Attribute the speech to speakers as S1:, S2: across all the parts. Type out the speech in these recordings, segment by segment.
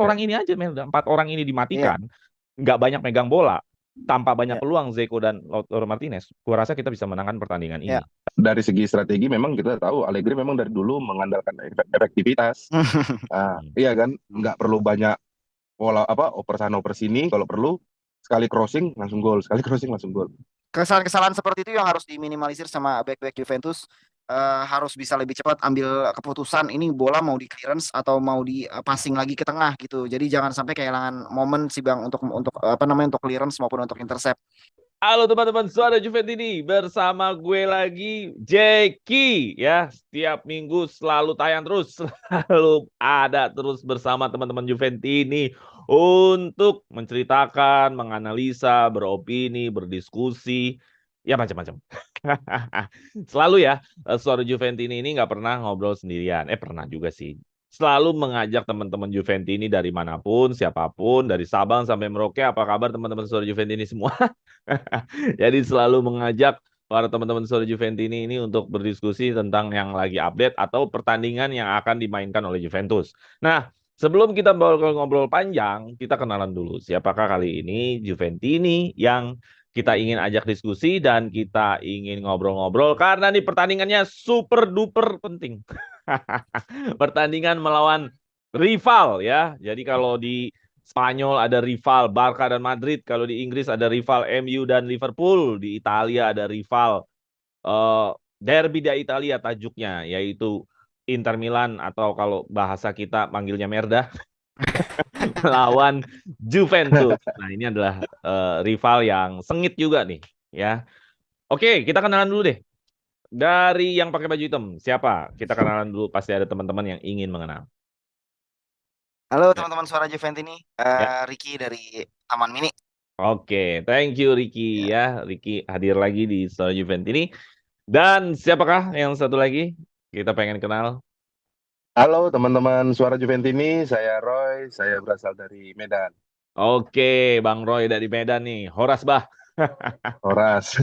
S1: orang ini aja, Mel. 4 orang ini
S2: Iya.
S1: dimatikan, nggak banyak megang bola, tanpa banyak
S2: Iya.
S1: peluang Zeko dan Lautaro Martinez, gua rasa kita bisa menangkan pertandingan
S2: Iya.
S1: ini.
S3: Dari segi strategi memang kita tahu Allegri memang dari dulu mengandalkan efektivitas.
S1: Hmm.
S3: Iya kan, nggak perlu banyak pola apa oper sana oper sini, kalau perlu sekali crossing langsung gol, sekali crossing langsung gol.
S2: Kesalahan-kesalahan seperti itu yang harus diminimalisir sama back-back Juventus. Harus bisa lebih cepat ambil keputusan ini bola mau di clearance atau mau di passing lagi ke tengah gitu. Jadi jangan sampai kehilangan momen sih Bang untuk apa namanya untuk clearance maupun untuk intercept.
S1: Halo teman-teman suara Juventini, bersama gue lagi Jeki ya. Setiap minggu selalu tayang terus, selalu ada terus bersama teman-teman Juventini untuk menceritakan, menganalisa, beropini, berdiskusi, ya macam-macam. Selalu ya, suara Juventini ini nggak pernah ngobrol sendirian. Pernah juga sih. Selalu mengajak teman-teman Juventini dari manapun, siapapun, dari Sabang sampai Merauke. Apa kabar teman-teman suara Juventini semua? Jadi selalu mengajak para teman-teman suara Juventini ini untuk berdiskusi tentang yang lagi update atau pertandingan yang akan dimainkan oleh Juventus. Nah, sebelum kita ngobrol panjang, kita kenalan dulu. Siapakah kali ini Juventini yang kita ingin ajak diskusi dan kita ingin ngobrol-ngobrol karena nih pertandingannya super duper penting. Pertandingan melawan rival ya. Jadi kalau di Spanyol ada rival Barca dan Madrid, kalau di Inggris ada rival MU dan Liverpool, di Italia ada rival Derby da Italia tajuknya, yaitu Inter Milan atau kalau bahasa kita manggilnya Merda lawan Juventus. Nah, ini adalah rival yang sengit juga nih ya. Oke, kita kenalan dulu deh. Dari yang pakai baju hitam, siapa? Kita kenalan dulu, pasti ada teman-teman yang ingin mengenal.
S2: Halo
S1: Ya.
S2: teman-teman suara Juventini,
S1: Ya.
S2: Ricky dari Taman Mini.
S1: Oke, thank you Ricky
S2: Ya.
S1: ya. Ricky hadir lagi di Story Juventini. Dan siapakah yang satu lagi? Kita pengen kenal.
S3: Halo teman-teman suara Juventini, saya Roy, saya berasal dari Medan.
S1: Oke, Bang Roy dari Medan nih. Horas bah.
S3: Horas.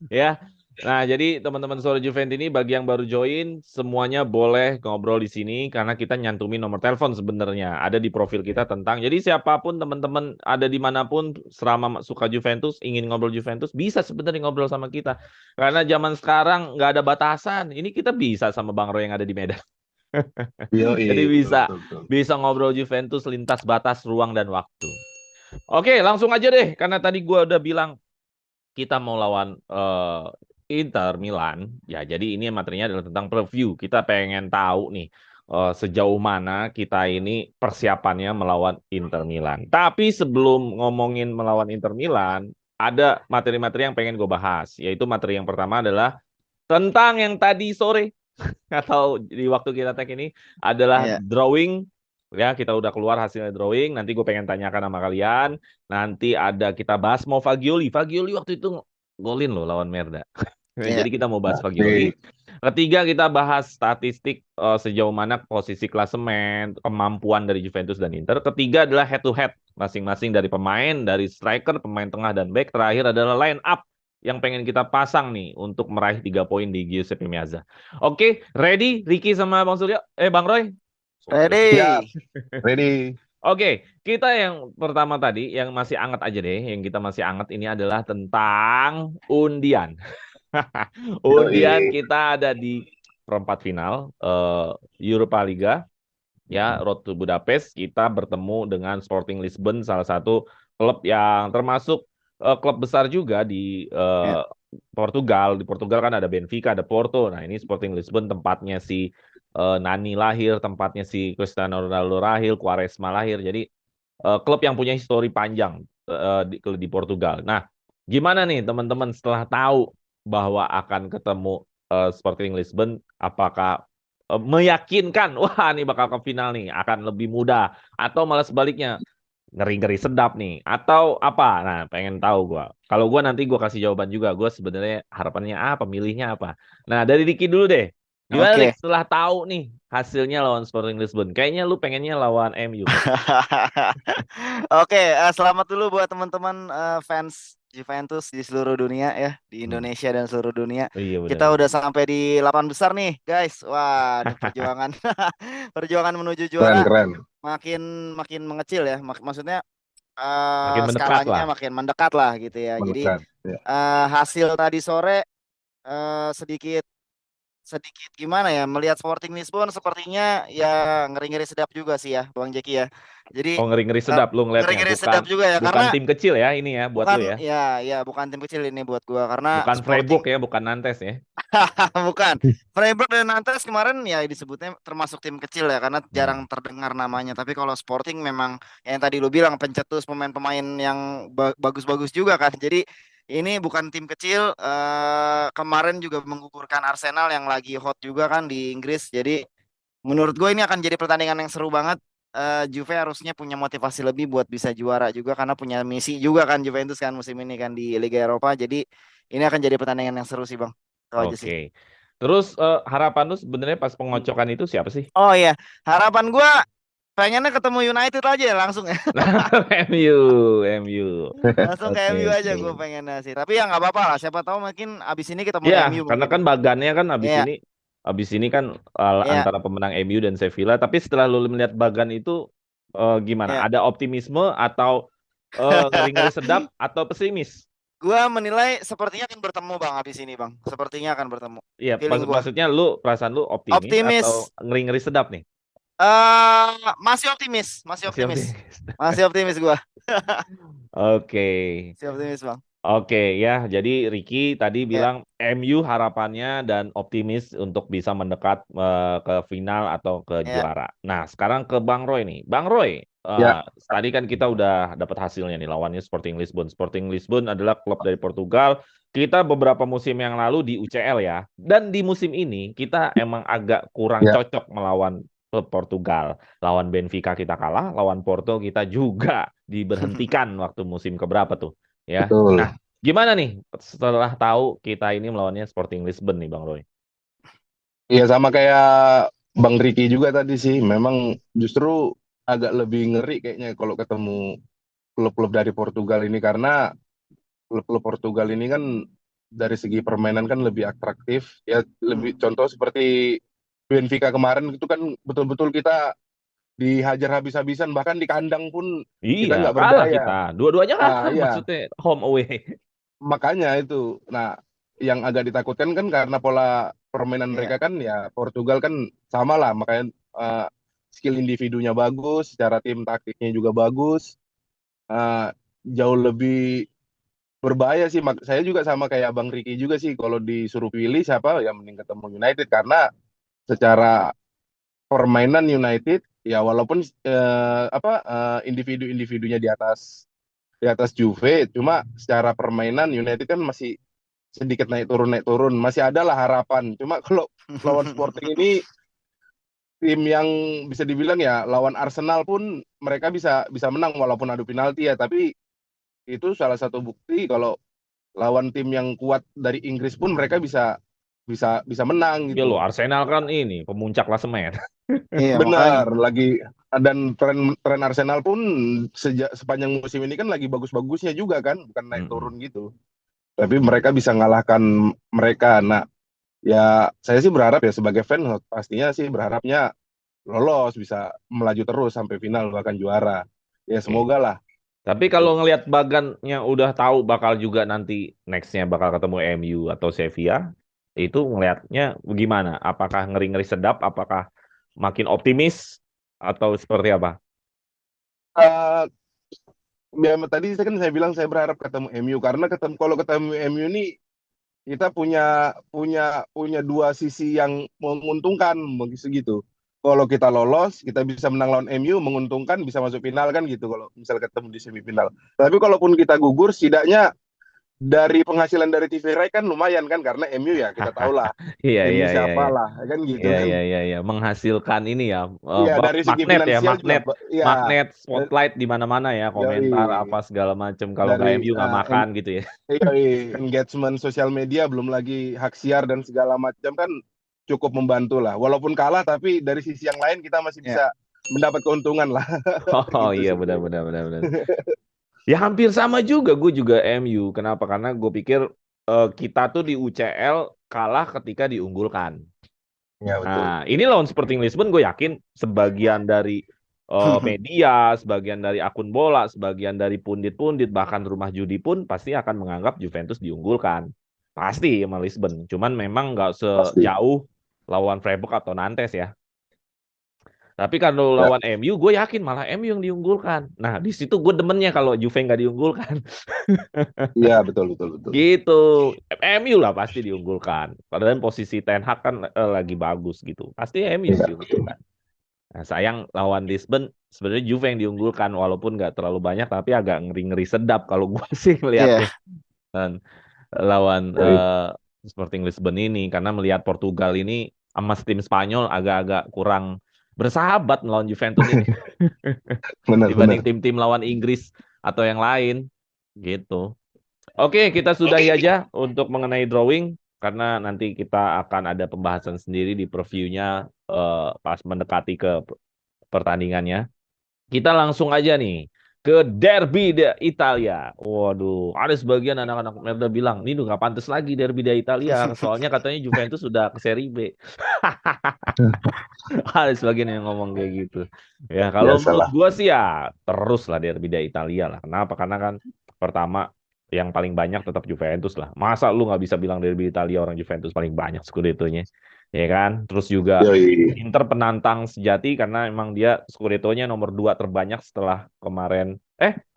S1: Ya. Nah, jadi teman-teman Suara Juventini bagi yang baru join, semuanya boleh ngobrol di sini karena kita nyantumin nomor telepon sebenarnya. Ada di profil kita tentang. Jadi siapapun teman-teman ada dimanapun selama suka Juventus, ingin ngobrol Juventus, bisa sebenarnya ngobrol sama kita. Karena zaman sekarang nggak ada batasan. Ini kita bisa sama Bang Roy yang ada di Medan. Jadi
S3: Yoi, betul,
S1: bisa
S3: betul, betul.
S1: bisa ngobrol Juventus lintas batas ruang dan waktu. Oke, langsung aja deh karena tadi gua udah bilang kita mau lawan Inter Milan. Ya, jadi ini materinya adalah tentang preview. Kita pengen tahu nih sejauh mana kita ini persiapannya melawan Inter Milan. Tapi sebelum ngomongin melawan Inter Milan, ada materi-materi yang pengen gue bahas. Yaitu materi yang pertama adalah tentang yang tadi sore atau di waktu kita tag ini adalah
S2: Iya.
S1: drawing. Ya, kita udah keluar hasilnya drawing. Nanti gue pengen tanyakan sama kalian. Nanti ada kita bahas mau Fagioli. Fagioli waktu itu golin loh lawan Merda.
S2: Iya.
S1: Jadi kita mau bahas Fagioli.
S3: Asik.
S1: Ketiga kita bahas statistik sejauh mana posisi klasemen, kemampuan dari Juventus dan Inter. Ketiga adalah head to head masing-masing dari pemain, dari striker, pemain tengah dan back. Terakhir adalah line up yang pengen kita pasang nih untuk meraih 3 poin di Giuseppe Meazza. Oke, ready Ricky sama Bang Surya? Bang Roy?
S3: Siap,
S2: Ready.
S3: ready.
S1: Oke, kita yang pertama tadi yang masih anget aja deh, yang kita masih anget ini adalah tentang undian. Undian
S3: Yoi.
S1: kita ada di perempat final Europa Liga ya, Road to Budapest. Kita bertemu dengan Sporting Lisbon, salah satu klub yang termasuk klub besar juga di
S2: Ya.
S1: Portugal. Di Portugal kan ada Benfica, ada Porto. Nah, ini Sporting Lisbon tempatnya si Nani lahir, tempatnya si Cristiano Ronaldo lahir, Quaresma lahir. Jadi klub yang punya histori panjang di Portugal. Nah, gimana nih teman-teman setelah tahu bahwa akan ketemu Sporting Lisbon, apakah meyakinkan, wah ini bakal ke final nih, akan lebih mudah, atau malah sebaliknya, ngeri-ngeri sedap nih, atau apa? Nah, pengen tahu gua. Kalau gua nanti gua kasih jawaban juga. Gua sebenarnya harapannya apa, milihnya apa. Nah, dari Ricky dulu deh. Gimana
S2: Oke.
S1: Rick setelah tahu nih hasilnya lawan Sporting Lisbon? Kayaknya lu pengennya lawan MU.
S2: Oke, selamat dulu buat teman-teman fans Juventus di seluruh dunia ya, di
S1: Hmm.
S2: Indonesia dan seluruh dunia.
S1: Iya
S2: Kita
S1: benar-benar.
S2: udah sampai di 8 besar nih, guys. Waduh, perjuangan perjuangan menuju
S3: Keren,
S2: juara
S3: keren.
S2: makin mengecil ya. Maksudnya
S1: Makin mendekat
S2: skalanya
S1: lah.
S2: makin mendekat lah gitu ya. Jadi
S3: Mendekat. Ya.
S2: hasil tadi sore sedikit sedikit gimana ya, melihat Sporting Lisbon sepertinya ya ngeri-ngeri sedap juga sih ya Bang Jeki ya. Jadi
S1: Oh, ngeri-ngeri sedap lu ngelihatnya.
S2: ngeri-ngeri
S1: Bukan
S2: sedap juga ya
S1: bukan
S2: karena
S1: tim kecil ya ini ya buat lu
S2: bukan
S1: ya.
S2: ya bukan tim kecil ini buat gua karena
S1: Bukan
S2: Sporting
S1: Freiburg ya, bukan Nantes ya.
S2: bukan. Freiburg dan Nantes kemarin ya disebutnya termasuk tim kecil ya karena jarang
S1: Hmm.
S2: terdengar namanya. Tapi kalau Sporting memang yang tadi lu bilang pencetus pemain-pemain yang bagus-bagus juga kan. Jadi ini bukan tim kecil. Kemarin juga menggugurkan Arsenal yang lagi hot juga kan di Inggris. Jadi menurut gue ini akan jadi pertandingan yang seru banget. Juve harusnya punya motivasi lebih buat bisa juara juga karena punya misi juga kan Juventus kan musim ini kan di Liga Eropa. Jadi ini akan jadi pertandingan yang seru sih Bang. Itu aja sih.
S1: Oke. Terus harapan lu sebenarnya pas pengocokan itu siapa sih?
S2: Oh iya, harapan gua pengennya ketemu United aja ya langsung ya.
S1: MU, MU.
S2: Langsung ke
S1: Oke,
S2: MU aja
S1: oke.
S2: gue pengennya sih. Tapi ya nggak apa-apa lah. Siapa tahu mungkin abis ini ketemu
S1: Iya,
S2: MU
S1: karena
S2: mungkin
S1: kan
S2: ya.
S1: bagannya kan
S2: Iya,
S1: habis ini kan
S2: iya,
S1: antara pemenang MU dan Sevilla. Tapi setelah lu melihat bagan itu gimana?
S2: iya.
S1: Ada optimisme atau ngeri-ngeri sedap atau pesimis?
S2: Gua menilai sepertinya akan bertemu Bang abis ini Bang. Sepertinya akan bertemu.
S1: Iya,
S2: Feeling gua.
S1: maksudnya perasaan lu optimis atau
S2: Optimis.
S1: ngeri-ngeri sedap nih?
S2: Masih optimis, masih
S1: Masih
S2: optimis.
S1: optimis.
S2: Masih optimis gua.
S1: Oke.
S2: Masih optimis Bang.
S1: Oke ya, jadi Ricky tadi
S2: Ya,
S1: bilang MU harapannya dan optimis untuk bisa mendekat ke final atau ke
S2: ya.
S1: juara. Nah, sekarang ke Bang Roy nih. Bang Roy,
S3: Ya.
S1: tadi kan kita udah dapat hasilnya nih lawannya Sporting Lisbon. Sporting Lisbon adalah klub dari Portugal. Kita beberapa musim yang lalu di UCL ya. Dan di musim ini kita emang agak kurang
S3: Ya.
S1: cocok melawan klub Portugal. Lawan Benfica kita kalah, lawan Porto kita juga diberhentikan waktu musim keberapa tuh. Ya.
S3: Betul.
S1: Nah, gimana nih setelah tahu kita ini melawannya Sporting Lisbon nih Bang Roy?
S3: Iya sama kayak Bang Ricky juga tadi sih. Memang justru agak lebih ngeri kayaknya kalau ketemu klub-klub dari Portugal ini karena klub-klub Portugal ini kan dari segi permainan kan lebih atraktif ya, lebih contoh seperti Benfica kemarin itu kan betul-betul kita dihajar habis-habisan, bahkan di kandang pun kita
S1: Iya,
S3: nggak
S1: kalah
S3: berdaya.
S1: kita. Dua-duanya kalah
S3: Iya,
S1: maksudnya home away.
S3: makanya itu. Nah, yang agak ditakutkan kan karena pola permainan
S2: Iya.
S3: mereka kan ya Portugal kan sama lah, makanya skill individunya bagus, secara tim taktiknya juga bagus, jauh lebih berbahaya sih. Saya juga sama kayak Bang Ricky juga sih, kalau disuruh pilih siapa ya mending ketemu United karena secara permainan United ya walaupun individu-individunya di atas Juve, cuma secara permainan United kan masih sedikit naik turun, masih ada lah harapan. Cuma kalau lawan Sporting ini tim yang bisa dibilang ya lawan Arsenal pun mereka bisa bisa menang walaupun adu penalti ya, tapi itu salah satu bukti kalau lawan tim yang kuat dari Inggris pun mereka bisa bisa bisa menang
S1: Ya lo
S3: gitu.
S1: Arsenal kan ini pemuncak klasemen.
S2: Iya, makanya.
S3: Benar, lagi dan tren Arsenal pun sepanjang musim ini kan lagi bagus-bagusnya juga kan, bukan naik
S1: Mm-mm.
S3: turun gitu. Tapi mereka bisa ngalahkan mereka. Nah, ya saya sih berharap ya sebagai fan pastinya sih berharapnya lolos bisa melaju terus sampai final bahkan juara. Ya
S1: Oke.
S3: semoga lah.
S1: Tapi kalau ngelihat Bagan yang udah tahu bakal juga nanti nextnya bakal ketemu MU atau Sevilla, itu ngelihatnya gimana? Apakah ngeri-ngeri sedap? Apakah makin optimis atau seperti apa?
S3: Eh, ya, tadi saya bilang saya berharap ketemu MU karena kalau ketemu MU ini kita punya punya punya dua sisi yang menguntungkan begitu. Kalau kita lolos, kita bisa menang lawan MU, menguntungkan bisa masuk final kan gitu kalau misal ketemu di semifinal. Tapi kalaupun kita gugur, setidaknya dari penghasilan dari TV Rai kan lumayan kan karena MU ya kita tahu lah
S1: Iya, iya,
S3: timnya
S1: iya,
S3: siapa
S1: iya.
S3: lah kan gitu
S1: Iya,
S3: kan.
S1: iya, iya, iya. Menghasilkan ini ya,
S3: Iya dari segi
S1: magnet ya,
S3: finansial juga
S1: magnet,
S3: ya.
S1: magnet spotlight di mana-mana ya, komentar apa
S3: Yoi.
S1: segala macam. Kalau nggak
S3: Dari
S1: MU nggak makan gitu ya.
S3: engagement sosial media belum lagi hak siar dan segala macam kan cukup membantu lah. Walaupun kalah tapi dari sisi yang lain kita masih
S2: Ya.
S3: bisa mendapat keuntungan lah.
S1: Oh
S3: Gitu
S1: iya,
S3: sih.
S1: benar-benar, benar-benar. Ya hampir sama juga, gue juga MU. Kenapa? Karena gue pikir kita tuh di UCL kalah ketika diunggulkan.
S3: Ya betul.
S1: Nah, ini lawan Sporting Lisbon gue yakin sebagian dari media, sebagian dari akun bola, sebagian dari pundit-pundit, bahkan rumah judi pun pasti akan menganggap Juventus diunggulkan. Pasti sama Lisbon. Cuman memang nggak
S3: Pasti.
S1: sejauh lawan Freiburg atau Nantes ya. Tapi kalau
S3: Ya,
S1: lawan MU, gue yakin malah MU yang diunggulkan. Nah, di situ gue demennya kalau Juve nggak diunggulkan.
S3: iya betul betul betul.
S1: Gitu. MU lah pasti diunggulkan. Padahal posisi Ten Hag kan lagi bagus gitu. Pasti MU
S3: Iya betul.
S1: diunggulkan. Nah, sayang lawan Lisbon sebenarnya Juve yang diunggulkan walaupun nggak terlalu banyak tapi agak ngeri-ngeri sedap kalau gue sih
S2: Iya.
S1: melihatnya. Dan lawan
S3: Dari
S1: Sporting Lisbon ini karena melihat Portugal ini sama tim Spanyol agak-agak kurang bersahabat melawan Juventus ini dibanding
S3: benar-benar.
S1: tim-tim lawan Inggris atau yang lain gitu. Oke, kita sudahi aja untuk mengenai drawing karena nanti kita akan ada pembahasan sendiri di previewnya pas mendekati ke pertandingannya. Kita langsung aja nih ke Derby Italia. Waduh, ada sebagian anak-anak Merda bilang, ini udah nggak pantas lagi Derby di Italia. Soalnya katanya Juventus sudah ke Serie B. Ada sebagian yang ngomong kayak gitu. Ya, kalau menurut
S3: Biasalah.
S1: gua sih ya terus lah Derby di Italia lah. Kenapa? Karena kan pertama yang paling banyak tetap Juventus lah. Masa lu nggak bisa bilang Derby Italia orang Juventus paling banyak Scudetto-nya? Ya kan? Terus juga
S3: Yoi.
S1: Inter penantang sejati karena emang dia Scudetto-nya nomor 2 terbanyak setelah kemarin.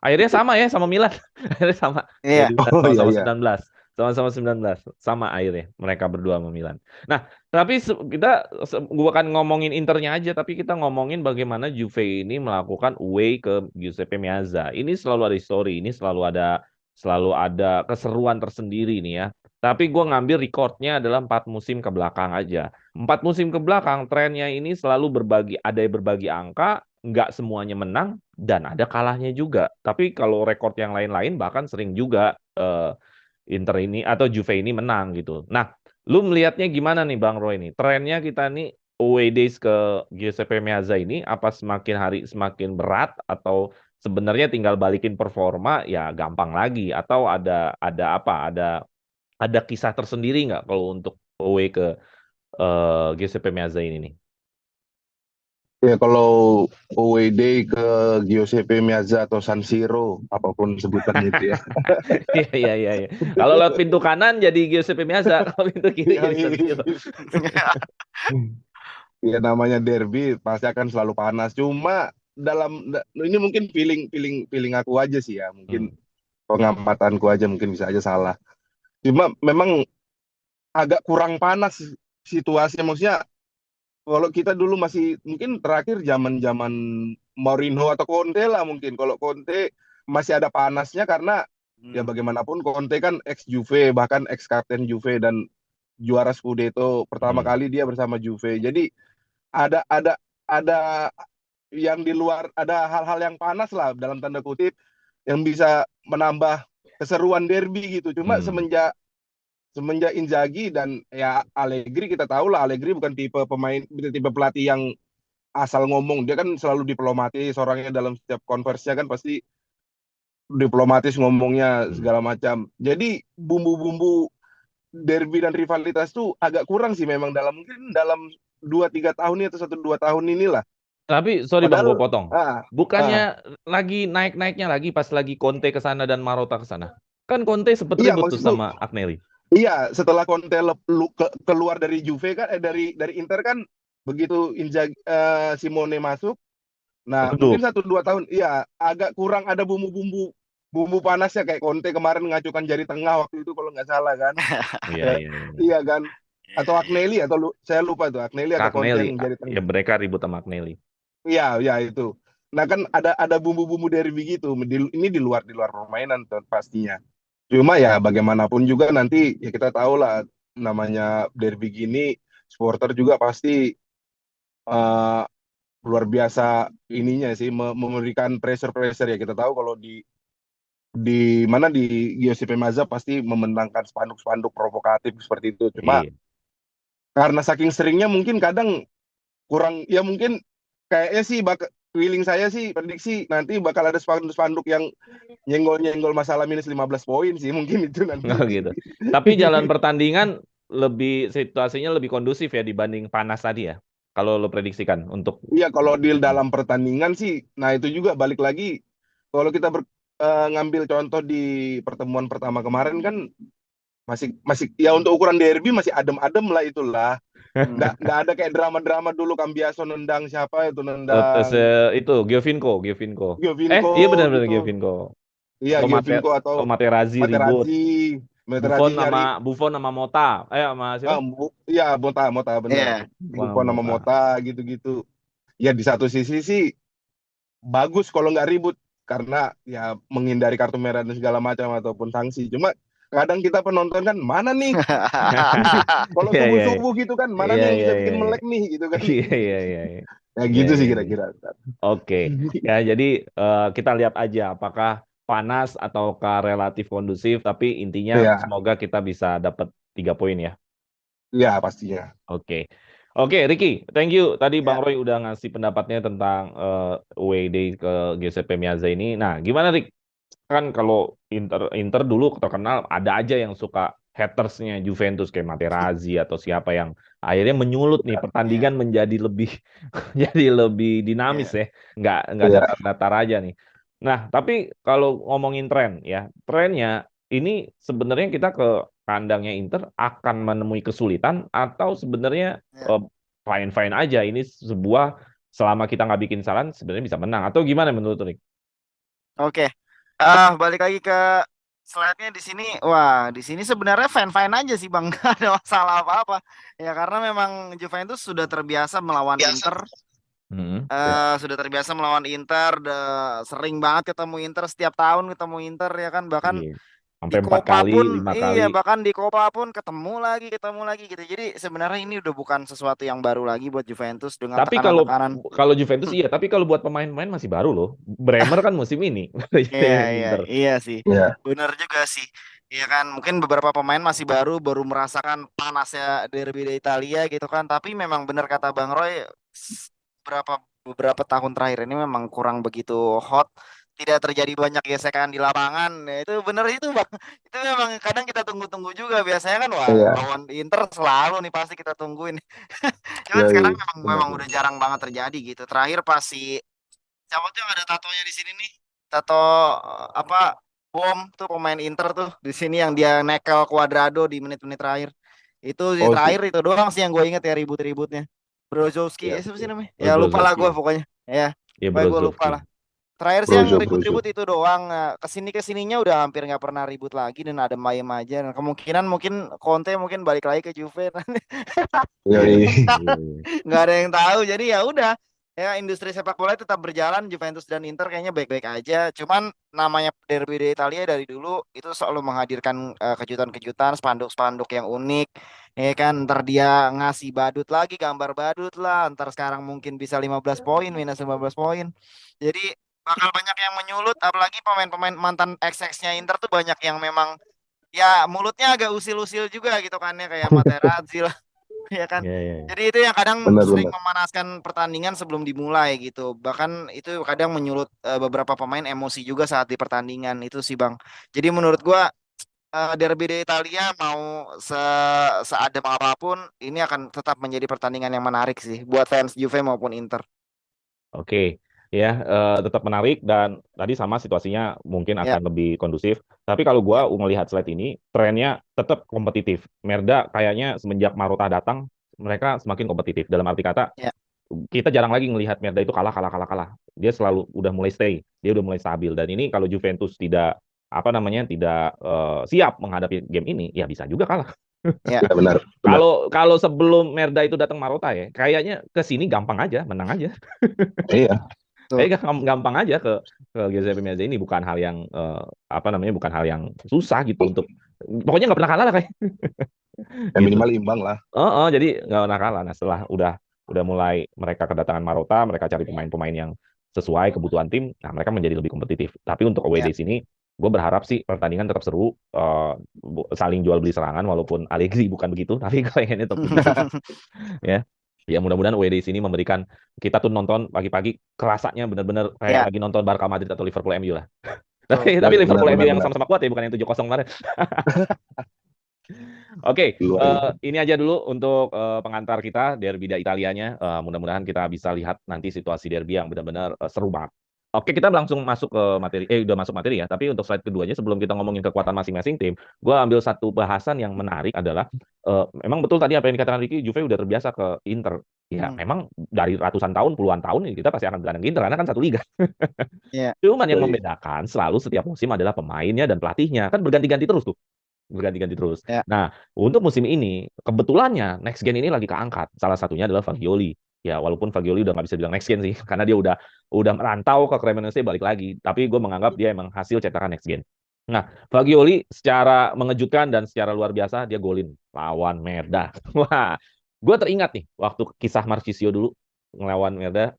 S1: Akhirnya sama ya sama Milan. Akhirnya sama.
S2: Iya.
S1: Dua-dua
S3: Oh iya
S1: sama-sama
S3: iya.
S1: 19. Sama-sama 19. Sama akhirnya mereka berdua sama Milan. Nah, tapi kita gua akan ngomongin Internya aja, tapi kita ngomongin bagaimana Juve ini melakukan away ke Giuseppe Meazza. Ini selalu ada story, ini selalu ada keseruan tersendiri nih ya. Tapi gue ngambil recordnya adalah 4 musim ke belakang aja. 4 musim ke belakang trennya ini selalu ada yang berbagi angka, nggak semuanya menang dan ada kalahnya juga. Tapi kalau rekor yang lain-lain bahkan sering juga Inter ini atau Juve ini menang gitu. Nah, lu melihatnya gimana nih Bang Roy nih? Trennya kita nih away days ke Giuseppe Meazza ini apa semakin hari semakin berat atau sebenarnya tinggal balikin performa ya gampang lagi atau ada apa? Ada kisah tersendiri nggak kalau untuk away ke Giuseppe Meazza ini nih?
S3: Ya kalau away day ke Giuseppe Meazza atau San Siro, apapun sebutannya itu ya.
S1: Iya iya iya. Iya. Kalau lewat pintu kanan jadi Giuseppe Meazza, kalau pintu kiri jadi San Siro.
S3: Ya namanya derby pasti akan selalu panas. Cuma ini mungkin feeling feeling feeling aku aja sih ya.
S1: Hmm.
S3: Mungkin pengamatanku aja mungkin bisa aja salah. Cuma memang agak kurang panas situasinya. Maksudnya kalau kita dulu masih mungkin terakhir zaman-zaman Mourinho atau Conte lah mungkin. Kalau Conte masih ada panasnya karena ya bagaimanapun Conte kan ex Juve bahkan ex kapten Juve dan juara Scudetto pertama
S1: Hmm.
S3: kali dia bersama Juve. Jadi ada yang di luar, ada hal-hal yang panas lah dalam tanda kutip yang bisa menambah keseruan derby gitu. Cuma
S1: Hmm.
S3: semenjak Inzaghi dan ya Allegri, kita tahu lah Allegri bukan tipe pelatih yang asal ngomong. Dia kan selalu diplomatis orangnya, dalam setiap konversinya kan pasti diplomatis ngomongnya
S1: Hmm.
S3: segala macam. Jadi bumbu-bumbu derby dan rivalitas tuh agak kurang sih memang mungkin dalam 2-3 tahun ini atau 1-2 tahun inilah.
S1: Tapi sorry Bang, gue
S3: Padahal
S1: potong.
S3: ah, ah,
S1: Bukannya lagi naik-naiknya lagi pas lagi Conte ke sana dan Marotta ke sana? Kan Conte sempet
S3: iya
S1: ribut tuh
S3: maksudku,
S1: sama Agnelli.
S3: iya setelah Conte keluar dari Juve kan, dari Inter kan, begitu Inzaghi, Simone masuk, nah mungkin
S1: Redup.
S3: 1-2 tahun iya agak kurang ada bumbu panasnya, kayak Conte kemarin ngacukan jari tengah waktu itu kalau nggak salah kan.
S1: Iya,
S3: Ya,
S1: iya, iya.
S3: iya kan, atau Agnelli atau saya lupa tuh Agnelli atau Conte
S1: Agnelli.
S3: yang jari tengah.
S1: Ya mereka ribut sama Agnelli.
S3: Iya, ya itu. Nah kan ada bumbu-bumbu derby gitu. Ini di luar permainan tuh pastinya. Cuma ya bagaimanapun juga nanti ya kita tahu lah, namanya derby gini, supporter juga pasti eh, luar biasa ininya sih, memberikan pressure ya. Kita tahu kalau di mana di Giuseppe Meazza pasti memenangkan spanduk-spanduk provokatif seperti itu. Cuma
S1: Iya.
S3: karena saking seringnya mungkin kadang kurang ya, mungkin kayaknya sih feeling saya sih prediksi nanti bakal ada spanduk-spanduk yang nyenggol-nyenggol masalah minus 15 poin sih mungkin itu nanti.
S1: Oh gitu. Tapi jalan pertandingan situasinya lebih kondusif ya dibanding panas tadi ya. kalau lo prediksikan untuk
S3: Iya, kalau di dalam pertandingan sih, nah itu juga balik lagi. Kalau kita ngambil contoh di pertemuan pertama kemarin kan masih masih ya untuk ukuran derby masih adem-adem lah itulah. Nggak ada kayak drama-drama dulu Cambiaso nendang siapa itu nendang
S1: itu Giovinco.
S3: Giovinco
S1: Iya benar-benar
S3: gitu.
S1: Giovinco.
S3: Iya, Giovinco atau
S1: Atau Materazzi ribut.
S3: Materazzi. Materazzi nyari
S1: Buffon sama Mota. Sama siapa?
S3: iya Mota Mota bener.
S2: Iya.
S1: Buffon sama
S3: Buffon sama
S1: Mota.
S3: Mota gitu-gitu. Ya di satu sisi sih bagus kalau nggak ribut karena ya menghindari kartu merah dan segala macam ataupun sanksi. Cuma kadang kita penonton kan mana nih kalau
S1: Iya, iya,
S3: subuh-subuh gitu kan mana
S1: iya,
S3: nih yang
S1: iya,
S3: bisa
S1: iya,
S3: bikin
S1: iya.
S3: melek nih gitu kan.
S1: Iya, iya, iya, iya.
S3: Ya
S1: Iya,
S3: gitu
S1: iya,
S3: sih
S1: iya.
S3: kira-kira.
S1: Oke. Ya, jadi kita lihat aja apakah panas ataukah relatif kondusif, tapi intinya
S3: Ya,
S1: semoga kita bisa dapat 3 poin ya.
S3: ya pastinya.
S1: Oke. Oke, Ricky, thank you. Tadi Bang
S2: Ya.
S1: Roy udah ngasih pendapatnya tentang away day ke GCP Miaza ini. Nah, gimana, Rick? Kan kalau Inter dulu terkenal ada aja yang suka hatersnya Juventus kayak Materazzi atau siapa yang akhirnya menyulut nih
S2: Iya.
S1: pertandingan menjadi lebih jadi lebih dinamis
S2: Iya.
S1: ya, nggak
S3: Ya,
S1: datar-datar aja nih. Nah, tapi kalau ngomongin tren ya, trennya ini sebenarnya kita ke kandangnya Inter akan menemui kesulitan atau sebenarnya
S2: Ya.
S1: fine-fine aja. Ini sebuah selama kita nggak bikin kesalahan sebenarnya bisa menang atau gimana menurut Rick?
S2: Oke. Balik lagi ke slide-nya di sini. Wah, di sini sebenarnya fine-fine aja sih Bang. Nggak ada masalah apa-apa. Ya karena memang Juventus sudah terbiasa melawan Inter. Sudah terbiasa melawan Inter, sering banget ketemu Inter, setiap tahun ketemu Inter ya kan, bahkan
S1: Iya.
S2: di
S1: Sampai 4
S2: Copa
S1: kali,
S2: pun
S1: 5
S2: iya,
S1: kali.
S2: bahkan di Copa pun ketemu lagi gitu. Jadi sebenarnya ini udah bukan sesuatu yang baru lagi buat Juventus dengan
S1: Tapi kalau
S2: tekanan-tekanan.
S1: kalau Juventus iya, tapi kalau buat pemain-pemain masih baru loh. Bremer kan musim ini
S2: Iya,
S1: yang
S2: iya,
S1: Inter.
S2: iya sih.
S3: ya.
S2: Benar juga sih. Iya kan, mungkin beberapa pemain masih baru merasakan panasnya derby di Italia gitu kan. Tapi memang benar kata Bang Roy, beberapa tahun terakhir ini memang kurang begitu hot. Tidak terjadi banyak gesekan di lapangan. Ya, itu benar itu Bang. Itu memang kadang kita tunggu-tunggu juga. Biasanya kan wah
S3: Iya,
S2: lawan Inter selalu nih pasti kita tungguin. Cuman
S3: iya,
S2: sekarang
S3: iya.
S2: memang udah jarang banget terjadi gitu. Terakhir pas si siapa tuh yang ada tatonya di sini nih? Tato apa? Bom tuh pemain Inter tuh di sini yang dia nekel Cuadrado di menit-menit terakhir. Itu di
S3: Oh,
S2: terakhir itu doang sih yang gue inget ya ribut-ributnya. Brozowski,
S3: ya,
S2: siapa sih namanya? Ya lupa lah
S1: Brozovic
S2: gue
S1: ya.
S2: pokoknya. Ya,
S1: Ya
S2: pokoknya gue lupa
S1: Brozovic.
S2: lah. Terakhir sih yang
S3: Brozo.
S2: ribut-ribut itu doang. Kesininya udah hampir nggak pernah ribut lagi dan ada mayem aja. Dan kemungkinan mungkin Conte mungkin balik lagi ke Juve.
S3: Iya,
S1: Iya,
S3: iya.
S1: iya, iya.
S2: Nggak ada yang tahu. Jadi ya udah. Ya industri sepak bola tetap berjalan. Juventus dan Inter kayaknya baik-baik aja. Cuman namanya derby di Italia dari dulu itu selalu menghadirkan kejutan-kejutan, spanduk-spanduk yang unik. Ya kan, ntar dia ngasih badut lagi, gambar badut lah. Ntar sekarang mungkin bisa 15 poin, minus 15 poin. Jadi bakal banyak yang menyulut. Apalagi pemain-pemain mantan XX-nya Inter tuh banyak yang memang ya mulutnya agak usil-usil juga gitu kan ya. Kayak Materazzi lah. Ya kan.
S1: Iya, iya, iya.
S2: Jadi itu yang kadang sering
S3: Benar-benar.
S2: memanaskan pertandingan sebelum dimulai gitu. Bahkan itu kadang menyulut beberapa pemain emosi juga saat di pertandingan itu sih Bang. Jadi menurut gua derby di Italia mau seadem apapun ini akan tetap menjadi pertandingan yang menarik sih buat fans Juve maupun Inter.
S1: Oke, ya tetap menarik dan tadi sama situasinya mungkin
S2: Ya,
S1: akan lebih kondusif. Tapi kalau
S2: ya,
S1: gua melihat slide ini, trennya tetap kompetitif. Merda kayaknya semenjak Marotta datang, mereka semakin kompetitif. Dalam arti kata,
S2: ya.
S1: kita jarang lagi melihat Merda itu kalah. Dia selalu udah mulai stay, dia udah mulai stabil. Dan ini kalau Juventus tidak apa namanya tidak siap menghadapi game ini, ya bisa juga kalah.
S2: Ya.
S3: Ya, benar.
S1: Kalau sebelum Merda itu datang Marotta ya, kayaknya ke sini gampang aja, menang aja.
S3: Iya.
S2: Tuh.
S1: Gampang aja ke Giuseppe Meazza ini bukan hal yang apa namanya bukan hal yang susah gitu untuk pokoknya nggak pernah kalah lah kayak
S3: Ya
S1: gitu.
S3: minimal imbang lah.
S1: Jadi nggak pernah kalah. Nah setelah udah mulai mereka kedatangan Marotta, mereka cari pemain-pemain yang sesuai kebutuhan tim. Nah mereka menjadi lebih kompetitif. Tapi untuk away
S2: Ya.
S1: day sini, gue berharap sih pertandingan tetap seru, saling jual beli serangan walaupun Allegri bukan begitu, tapi gue pengennya tetap begitu ya. Ya mudah-mudahan WD sini memberikan kita tuh nonton pagi-pagi kerasanya benar-benar kayak
S2: Ya.
S1: lagi nonton Barca Madrid atau Liverpool MU lah.
S2: Tuh.
S1: Tapi Liverpool MU yang
S3: Benar.
S1: sama-sama kuat ya bukan yang 7-0 kemarin. Oke,
S3: Luar.
S1: ini aja dulu untuk pengantar kita derby da Italianya. Mudah-mudahan kita bisa lihat nanti situasi derby yang benar-benar seru banget. Oke, kita langsung masuk ke materi. Udah masuk materi ya. Tapi untuk slide keduanya, sebelum kita ngomongin kekuatan masing-masing tim, gue ambil satu bahasan yang menarik adalah, memang betul tadi apa yang dikatakan Ricky, Juve udah terbiasa ke Inter. Ya, memang dari ratusan tahun, puluhan tahun, kita pasti akan bertanding Inter karena kan satu liga.
S2: Iya.
S1: Cuman yang
S3: Oh, iya.
S1: membedakan selalu setiap musim adalah pemainnya dan pelatihnya. Kan berganti-ganti terus tuh. Berganti-ganti terus.
S2: Ya.
S1: Nah, untuk musim ini, kebetulannya next gen ini lagi keangkat. Salah satunya adalah Fagioli. Ya, walaupun Fagioli udah nggak bisa bilang next gen sih, karena dia udah merantau ke Cremonese balik lagi. Tapi gue menganggap dia emang hasil cetakan next gen. Nah, Fagioli secara mengejutkan dan secara luar biasa, dia golin lawan Merda. Wah, gue teringat nih, waktu kisah Marchisio dulu ngelawan Merda,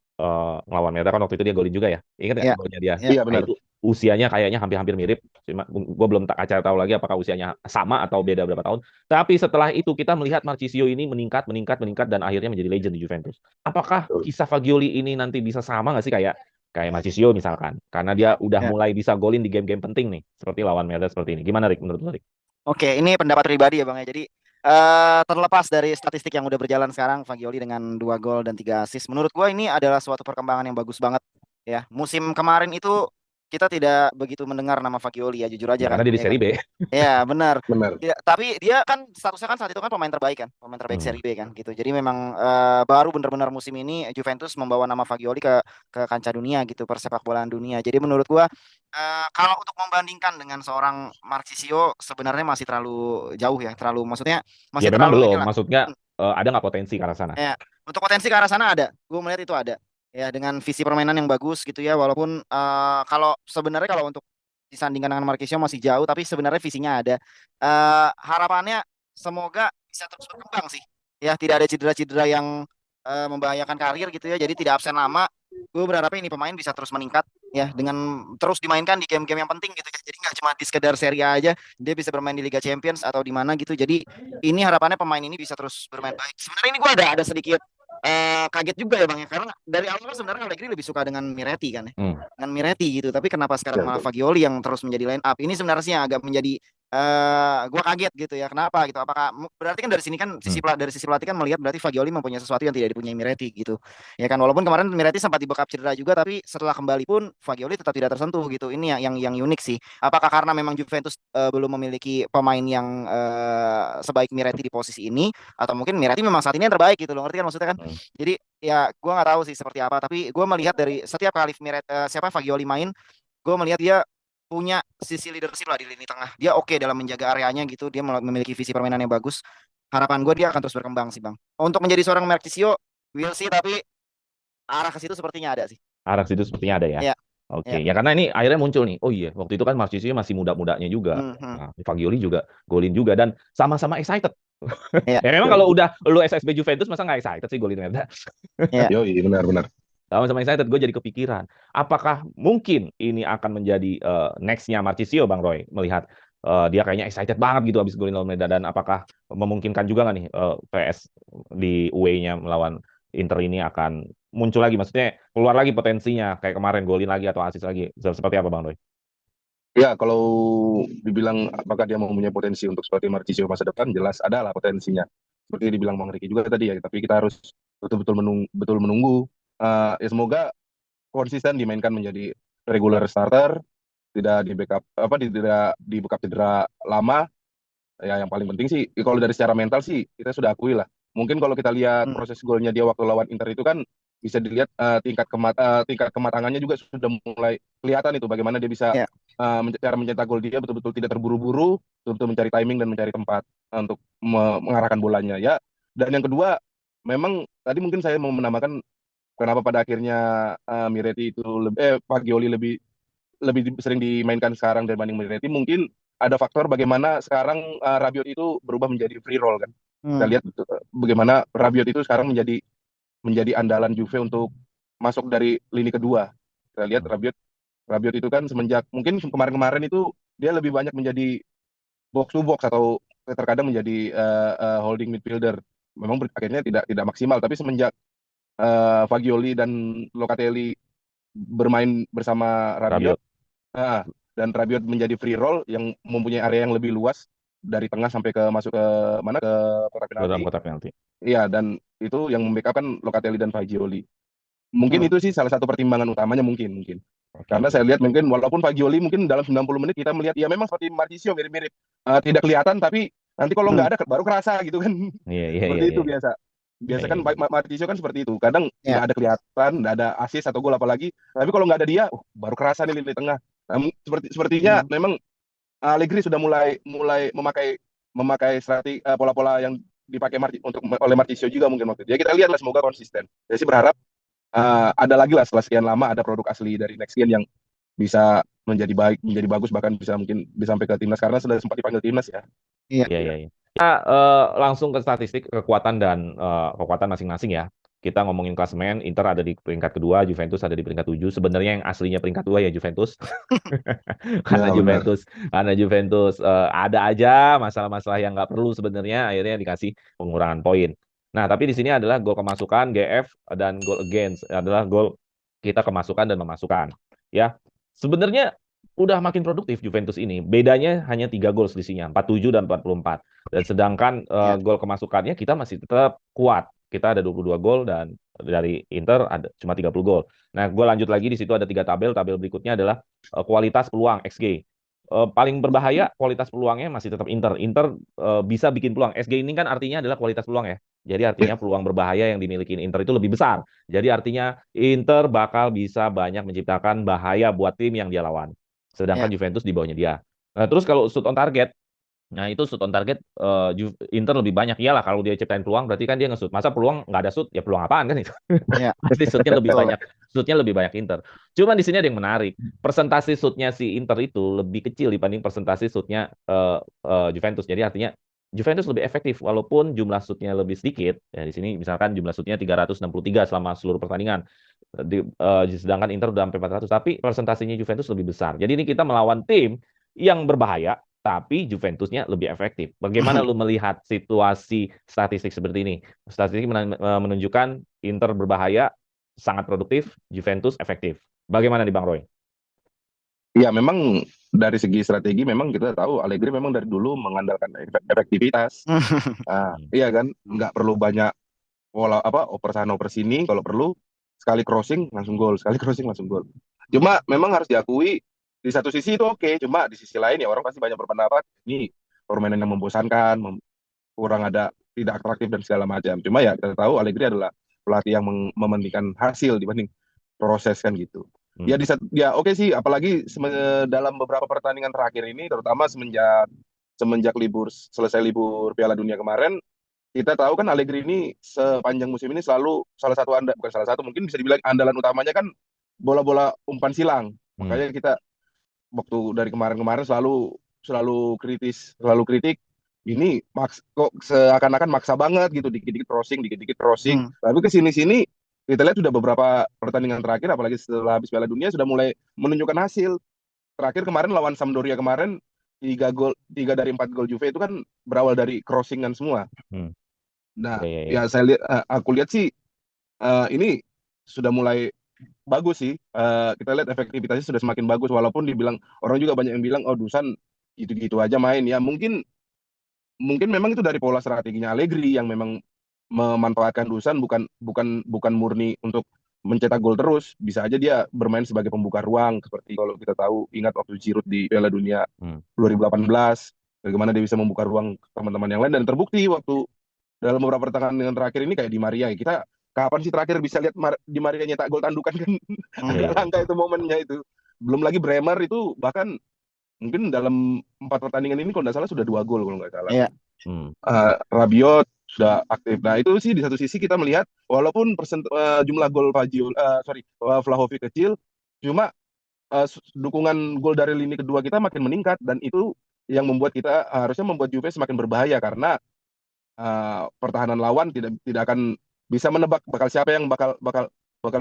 S1: ngelawan Merda kan waktu itu dia golin juga ya. Ingat nggak
S2: Ya.
S1: golnya dia?
S2: Ya.
S3: Iya
S1: Nah,
S3: benar.
S1: itu usianya kayaknya hampir-hampir mirip. Gue belum tak tahu lagi apakah usianya sama atau beda berapa tahun. Tapi setelah itu kita melihat Marchisio ini meningkat, meningkat, meningkat dan akhirnya menjadi legend di Juventus. Apakah
S3: Betul.
S1: kisah Fagioli ini nanti bisa sama nggak sih kayak kayak Marchisio misalkan? Karena dia udah
S2: Ya.
S1: mulai bisa golin di game-game penting nih, seperti lawan Merda seperti ini. Gimana Rick menurut lu, Rick?
S2: Oke, ini pendapat pribadi ya Bang ya. Jadi terlepas dari statistik yang udah berjalan sekarang, Fagioli dengan 2 gol dan 3 assist, menurut gua ini adalah suatu perkembangan yang bagus banget ya. Musim kemarin itu kita tidak begitu mendengar nama Fagioli ya, jujur aja
S1: Ya
S2: kan.
S1: karena dia di
S2: Ya kan?
S1: seri B.
S2: Ya benar.
S3: Benar.
S2: Ya, tapi dia kan statusnya kan saat itu kan pemain terbaik kan, pemain terbaik
S1: Hmm.
S2: Serie B kan gitu. Jadi memang baru benar-benar musim ini Juventus membawa nama Fagioli ke kancah dunia gitu, persepak bolaan dunia. Jadi menurut gua kalau untuk membandingkan dengan seorang Marchisio sebenarnya masih terlalu jauh ya, terlalu maksudnya
S1: Ya
S2: masih
S1: memang
S2: terlalu
S1: belum.
S2: inilah.
S1: Maksudnya ada nggak potensi ke arah sana?
S2: Ya, untuk potensi ke arah sana ada. Gue melihat itu ada. Ya, dengan visi permainan yang bagus gitu ya. Walaupun kalau sebenarnya kalau untuk disandingkan dengan Marquisio masih jauh, tapi sebenarnya visinya ada. Harapannya semoga bisa terus berkembang sih. Ya, tidak ada cedera-cedera yang membahayakan karir gitu ya. Jadi tidak absen lama. Gue berharapnya ini pemain bisa terus meningkat ya dengan terus dimainkan di game-game yang penting gitu ya. Jadi nggak cuma di sekedar Serie A aja, dia bisa bermain di Liga Champions atau di mana gitu. Jadi ini harapannya pemain ini bisa terus bermain baik. Sebenarnya ini gue ada sedikit kaget juga ya Bang ya, karena dari awal kan sebenarnya Allegri lebih suka dengan Miretti kan ya, dengan Miretti gitu. Tapi kenapa sekarang
S3: Ya,
S2: malah
S3: betul.
S2: Fagioli yang terus menjadi line up? Ini sebenarnya sih yang agak menjadi gue kaget gitu ya. Kenapa gitu? Apakah berarti kan dari sini kan dari sisi pelatih kan melihat berarti Fagioli mempunyai sesuatu yang tidak dipunyai Miretti gitu. Ya kan walaupun kemarin Miretti sempat dibekap cedera juga, tapi setelah kembali pun Fagioli tetap tidak tersentuh gitu. Ini yang unik sih. Apakah karena memang Juventus belum memiliki pemain yang sebaik Miretti di posisi ini, atau mungkin Miretti memang saat ini yang terbaik gitu loh, ngerti kan maksudnya kan? Jadi ya gue nggak tahu sih seperti apa, tapi gue melihat dari setiap kali siapa Fagioli main, gue melihat dia punya sisi leadership lah di lini tengah. Dia oke dalam menjaga areanya gitu. Dia memiliki visi permainan yang bagus. Harapan gue dia akan terus berkembang sih Bang. Untuk menjadi seorang Marchisio, we'll see, tapi arah ke situ sepertinya ada sih.
S1: Arah situ sepertinya ada ya.
S2: Ya,
S1: Oke,
S2: ya.
S1: ya karena ini akhirnya muncul nih. Oh iya, waktu itu kan Marchisio masih muda-mudanya juga. Nah, Fagioli juga golin juga dan sama-sama excited.
S2: Ya.
S1: Ya memang kalau udah lu SSB Juventus masa nggak excited sih golin Merda.
S2: Ya.
S3: Yoi, benar-benar.
S1: Sama-sama excited, gue jadi kepikiran. Apakah mungkin ini akan menjadi next-nya Marchisio, Bang Roy? Melihat dia kayaknya excited banget gitu abis golin lawan Merda. Dan apakah memungkinkan juga nggak nih PS di away-nya melawan Inter ini akan muncul lagi? Maksudnya keluar lagi potensinya, kayak kemarin golin lagi atau assist lagi. Seperti apa, Bang Roy?
S3: Ya, kalau dibilang apakah dia mempunyai potensi untuk seperti Marchisio masa depan, jelas ada lah potensinya. Seperti dibilang Bang Riki juga tadi ya, tapi kita harus betul-betul menunggu. Ya semoga konsisten dimainkan menjadi regular starter, tidak di backup tidak di backup cedera lama. Ya yang paling penting sih kalau dari secara mental sih kita sudah akui lah. Mungkin kalau kita lihat proses golnya dia waktu lawan Inter itu kan bisa dilihat tingkat kematangannya juga sudah mulai kelihatan itu bagaimana dia bisa
S2: Ya.
S3: cara mencetak gol dia betul-betul tidak terburu-buru, betul-betul mencari timing dan mencari tempat untuk mengarahkan bolanya ya. Dan yang kedua, memang tadi mungkin saya mau menambahkan kenapa pada akhirnya Miretti itu Fagioli lebih sering dimainkan sekarang dibanding Miretti, mungkin ada faktor bagaimana sekarang Rabiot itu berubah menjadi free roll kan. Kita lihat bagaimana Rabiot itu sekarang menjadi andalan Juve untuk masuk dari lini kedua. Kita lihat Rabiot itu kan semenjak mungkin kemarin-kemarin itu dia lebih banyak menjadi box to box atau terkadang menjadi holding midfielder. Memang akhirnya tidak maksimal, tapi semenjak Fagioli dan Locatelli bermain bersama Rabiot. Dan Rabiot menjadi free roll yang mempunyai area yang lebih luas. dari tengah sampai ke masuk ke mana ke kotak
S1: Ke dalam
S3: penalti.
S1: kotak penalti.
S3: Iya, dan itu yang membackup kan Locatelli dan Fagioli. Mungkin
S2: Hmm.
S3: itu sih salah satu pertimbangan utamanya mungkin.
S1: Oke.
S3: Karena saya lihat mungkin walaupun Fagioli mungkin dalam 90 menit kita melihat ya memang seperti Marchisio mirip-mirip. Tidak kelihatan tapi nanti kalau nggak ada baru kerasa gitu kan.
S1: Iya, iya,
S3: Seperti
S1: iya,
S3: itu
S1: iya.
S3: biasa. Biasa
S1: Iya,
S3: kan
S1: iya.
S3: Marchisio kan seperti itu. Kadang
S2: Ya.
S3: nggak ada kelihatan, nggak ada assist atau gol apalagi. Tapi kalau nggak ada dia, baru kerasa nih di tengah. Sepertinya memang Allegri sudah mulai memakai strategi pola-pola yang dipakai oleh Marchisio juga mungkin waktu itu. Ya kita lihatlah semoga konsisten. Saya sih berharap ada lagi lah setelah sekian lama ada produk asli dari Next Gen yang bisa menjadi bagus bahkan bisa mungkin bisa sampai ke timnas karena sudah sempat dipanggil timnas ya.
S2: Iya.
S1: Iya, iya, iya. Kita langsung ke statistik kekuatan dan kekuatan masing-masing ya. Kita ngomongin klasemen, Inter ada di peringkat kedua, Juventus ada di peringkat 7. Sebenarnya yang aslinya peringkat 2 ya Juventus. Karena
S3: Ya benar.
S1: Juventus ada aja masalah-masalah yang nggak perlu sebenarnya akhirnya dikasih pengurangan poin. Nah, tapi di sini adalah gol kemasukan, GF dan gol against adalah gol kita kemasukan dan memasukkan. Ya, sebenarnya udah makin produktif Juventus ini. Bedanya hanya 3 gol selisihnya, 47 dan 44. Dan sedangkan
S2: Ya.
S1: gol kemasukannya kita masih tetap kuat. Kita ada 22 gol dan dari Inter ada cuma 30 gol. Nah, gue lanjut lagi di situ ada 3 tabel. Tabel berikutnya adalah kualitas peluang XG. Paling berbahaya kualitas peluangnya masih tetap Inter. Inter bisa bikin peluang. XG ini kan artinya adalah kualitas peluang ya. Jadi artinya peluang berbahaya yang dimiliki Inter itu lebih besar. Jadi artinya Inter bakal bisa banyak menciptakan bahaya buat tim yang dia lawan. Sedangkan
S2: Ya.
S1: Juventus di bawahnya dia. Nah, terus kalau shoot on target, nah itu shoot on target Inter lebih banyak. Iyalah kalau dia ciptain peluang berarti kan dia nge-shoot. Masa peluang nggak ada shoot? Ya peluang apaan kan itu?
S2: Ya.
S1: Pasti shootnya lebih
S2: Betul.
S1: banyak. Shootnya lebih banyak Inter. Cuman di sini ada yang menarik. Persentase shootnya si Inter itu lebih kecil dibanding persentase shootnya Juventus. Jadi artinya Juventus lebih efektif walaupun jumlah shootnya lebih sedikit. Ya di sini misalkan jumlah shootnya 363 selama seluruh pertandingan. Sedangkan Inter udah sampai 400. Tapi persentasenya Juventus lebih besar. Jadi ini kita melawan tim yang berbahaya tapi Juventusnya lebih efektif. Bagaimana lu melihat situasi statistik seperti ini? Statistik menunjukkan Inter berbahaya, sangat produktif, Juventus efektif. Bagaimana nih Bang Roy?
S3: Ya memang dari segi strategi memang kita tahu Allegri memang dari dulu mengandalkan efektivitas. Iya kan, nggak perlu banyak oper sana oper sini, kalau perlu sekali crossing langsung gol, sekali crossing langsung gol. Cuma memang harus diakui di satu sisi itu oke, cuma di sisi lain ya orang pasti banyak berpendapat ini permainan yang membosankan, kurang ada tidak atraktif dan segala macam. Cuma ya kita tahu Allegri adalah pelatih yang mementingkan hasil dibanding proses kan gitu. Ya oke sih, apalagi dalam beberapa pertandingan terakhir ini, terutama semenjak selesai libur Piala Dunia kemarin, kita tahu kan Allegri ini sepanjang musim ini selalu bukan salah satu, mungkin bisa dibilang andalan utamanya kan bola-bola umpan silang. Makanya kita waktu dari kemarin-kemarin selalu kritik. Ini kok seakan-akan maksa banget gitu, dikit-dikit crossing. Tapi kesini-sini kita lihat sudah beberapa pertandingan terakhir, apalagi setelah habis Piala Dunia sudah mulai menunjukkan hasil. Terakhir kemarin lawan Sampdoria kemarin 3 dari 4 gol Juve itu kan berawal dari crossingan semua. Nah, ya aku lihat sih ini sudah mulai bagus sih. Kita lihat efektivitasnya sudah semakin bagus walaupun orang juga banyak yang bilang oh Dusan gitu-gitu aja main ya. Mungkin memang itu dari pola strateginya Allegri yang memang memanfaatkan Dusan bukan murni untuk mencetak gol terus, bisa aja dia bermain sebagai pembuka ruang seperti kalau kita tahu ingat waktu Giroud di Piala Dunia 2018 bagaimana dia bisa membuka ruang teman-teman yang lain dan terbukti waktu dalam beberapa pertandingan terakhir ini kayak di Maria kita kapan sih terakhir bisa lihat di Maria nyetak gol tandukan kan agak langka itu momennya itu. Belum lagi Bremer itu bahkan mungkin dalam 4 pertandingan ini kalau nggak salah sudah 2 gol kalau nggak salah.
S2: Iya.
S3: Rabiot sudah aktif. Nah itu sih di satu sisi kita melihat walaupun jumlah gol Vlahovic kecil, cuma dukungan gol dari lini kedua kita makin meningkat dan itu yang harusnya membuat Juve semakin berbahaya karena pertahanan lawan tidak akan bisa menebak siapa yang bakal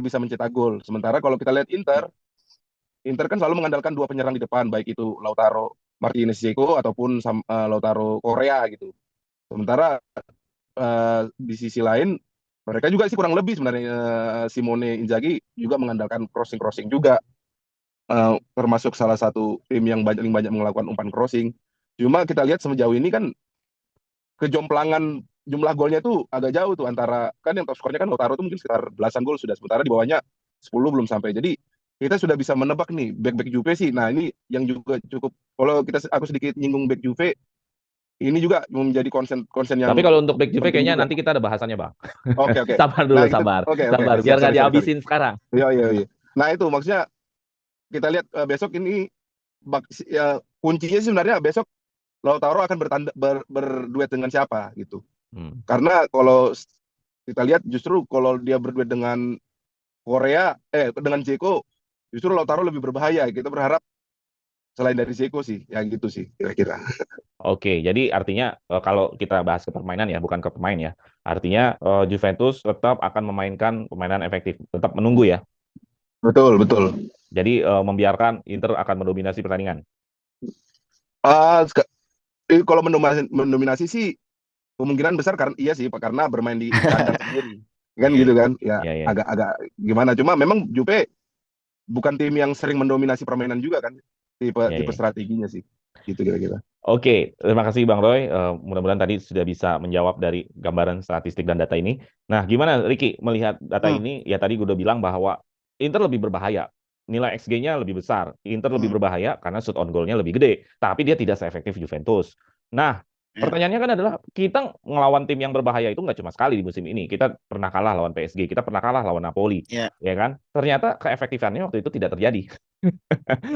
S3: bisa mencetak gol. Sementara kalau kita lihat Inter kan selalu mengandalkan 2 penyerang di depan, baik itu Lautaro Martinez Dzeko ataupun Lautaro Korea gitu. Sementara di sisi lain mereka juga sih kurang lebih sebenarnya Simone Inzaghi juga mengandalkan crossing juga, termasuk salah satu tim yang paling banyak melakukan umpan crossing. Cuma kita lihat sejauh ini kan kejomplangan jumlah golnya tuh agak jauh tuh antara kan yang top skornya kan Lautaro tuh mungkin sekitar belasan gol sudah, sementara di bawahnya 10 belum sampai. Jadi kita sudah bisa menebak nih back Juve sih. Nah, ini yang juga cukup kalau aku sedikit nyinggung back Juve, ini juga menjadi konsen yang
S1: Tapi kalau untuk back Juve
S3: penting
S1: kayaknya
S3: juga.
S1: nanti kita ada bahasannya, Bang.
S3: Oke, oke.
S1: Sabar dulu,
S3: Nah, itu
S1: sabar.
S3: oke,
S1: Sabar, biar
S3: siap,
S1: nggak
S3: sorry.
S1: dihabisin sekarang.
S3: Iya, iya, iya. Nah, itu maksudnya kita lihat besok ini kuncinya sih sebenarnya besok Lautaro akan berduet dengan siapa gitu. Karena kalau kita lihat justru kalau dia berduet dengan dengan Dzeko, justru Lautaro lebih berbahaya. Kita berharap selain dari Dzeko sih, ya gitu sih kira-kira.
S1: Oke, jadi artinya kalau kita bahas ke permainan ya, bukan ke pemain ya. Artinya Juventus tetap akan memainkan permainan efektif, tetap menunggu ya.
S3: Betul, betul.
S1: Jadi membiarkan Inter akan mendominasi pertandingan.
S3: Kalau mendominasi sih kemungkinan besar karena iya sih karena bermain di kandang sendiri. Kan gitu kan. Ya
S1: Iya, iya.
S3: agak gimana. Cuma memang Juve bukan tim yang sering mendominasi permainan juga kan. Tipe strateginya sih. Gitu kira-kira.
S1: Oke, terima kasih Bang Roy. Mudah-mudahan tadi sudah bisa menjawab dari gambaran statistik dan data ini. Nah, gimana Ricky melihat data ini? Ya tadi gue udah bilang bahwa Inter lebih berbahaya. Nilai XG-nya lebih besar. Inter lebih berbahaya karena shoot on goal-nya lebih gede. Tapi dia tidak seefektif Juventus. Nah, pertanyaannya kan adalah kita ngelawan tim yang berbahaya itu nggak cuma sekali di musim ini. Kita pernah kalah lawan PSG, kita pernah kalah lawan Napoli, ya kan? Ternyata keefektifannya waktu itu tidak terjadi.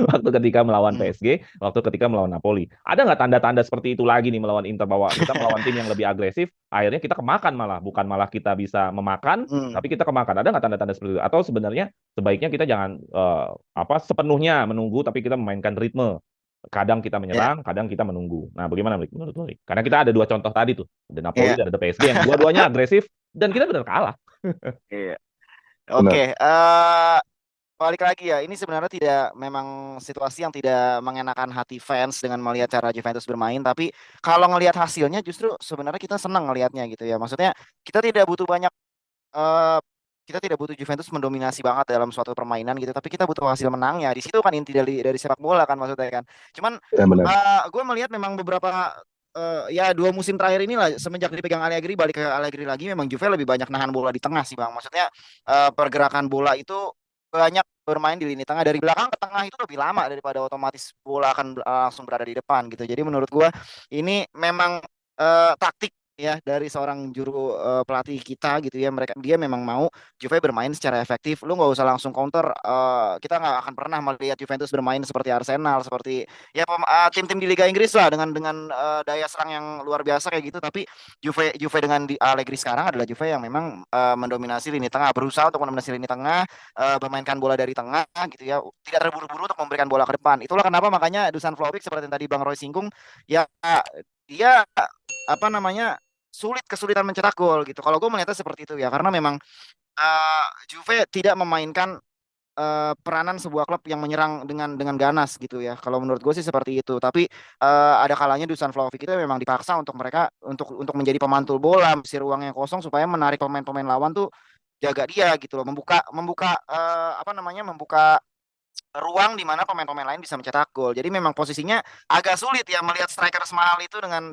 S1: Waktu ketika melawan PSG, waktu ketika melawan Napoli. Ada nggak tanda-tanda seperti itu lagi nih melawan Inter, bahwa kita melawan tim yang lebih agresif, akhirnya kita kemakan malah, bukan malah kita bisa memakan, tapi kita kemakan. Ada nggak tanda-tanda seperti itu? Atau sebenarnya sebaiknya kita jangan sepenuhnya menunggu, tapi kita memainkan ritme. Kadang kita menyerang, kadang kita menunggu. Nah, bagaimana menurut lo? Karena kita ada dua contoh tadi tuh, ada Napoli dan ada PSG yang dua-duanya agresif dan kita benar kalah.
S2: Iya. Oke, balik lagi ya, ini sebenarnya tidak memang situasi yang tidak mengenakan hati fans dengan melihat cara Juventus bermain, tapi kalau ngelihat hasilnya justru sebenarnya kita senang ngelihatnya gitu ya. Maksudnya kita tidak butuh banyak kita tidak butuh Juventus mendominasi banget dalam suatu permainan gitu, tapi kita butuh hasil menangnya. Di situ kan inti dari sepak bola kan maksudnya kan. Cuman gue melihat memang beberapa ya 2 musim terakhir inilah semenjak dipegang Allegri, balik ke Allegri lagi, memang Juve lebih banyak nahan bola di tengah sih Bang. Maksudnya pergerakan bola itu banyak bermain di lini tengah, dari belakang ke tengah itu lebih lama daripada otomatis bola akan langsung berada di depan gitu. Jadi menurut gue ini memang taktik ya dari seorang juru pelatih kita gitu ya. Dia memang mau Juve bermain secara efektif. Lu nggak usah langsung counter. Kita nggak akan pernah melihat Juventus bermain seperti Arsenal, seperti ya tim-tim di Liga Inggris lah dengan daya serang yang luar biasa kayak gitu. Tapi Juve dengan Allegri sekarang adalah Juve yang memang mendominasi lini tengah, berusaha untuk mendominasi lini tengah, memainkan bola dari tengah gitu ya, tidak terburu-buru untuk memberikan bola ke depan. Itulah kenapa makanya Dusan Vlahovic seperti yang tadi Bang Roy singgung ya, dia kesulitan mencetak gol gitu. Kalau gue melihatnya seperti itu ya, karena memang Juve tidak memainkan peranan sebuah klub yang menyerang dengan ganas gitu ya. Kalau menurut gue sih seperti itu. Tapi ada kalanya Dusan Vlahovic itu memang dipaksa untuk mereka untuk menjadi pemantul bola, mengisi ruang yang kosong supaya menarik pemain-pemain lawan tuh jaga dia gitu loh, membuka ruang di mana pemain-pemain lain bisa mencetak gol. Jadi memang posisinya agak sulit ya melihat striker semahal itu dengan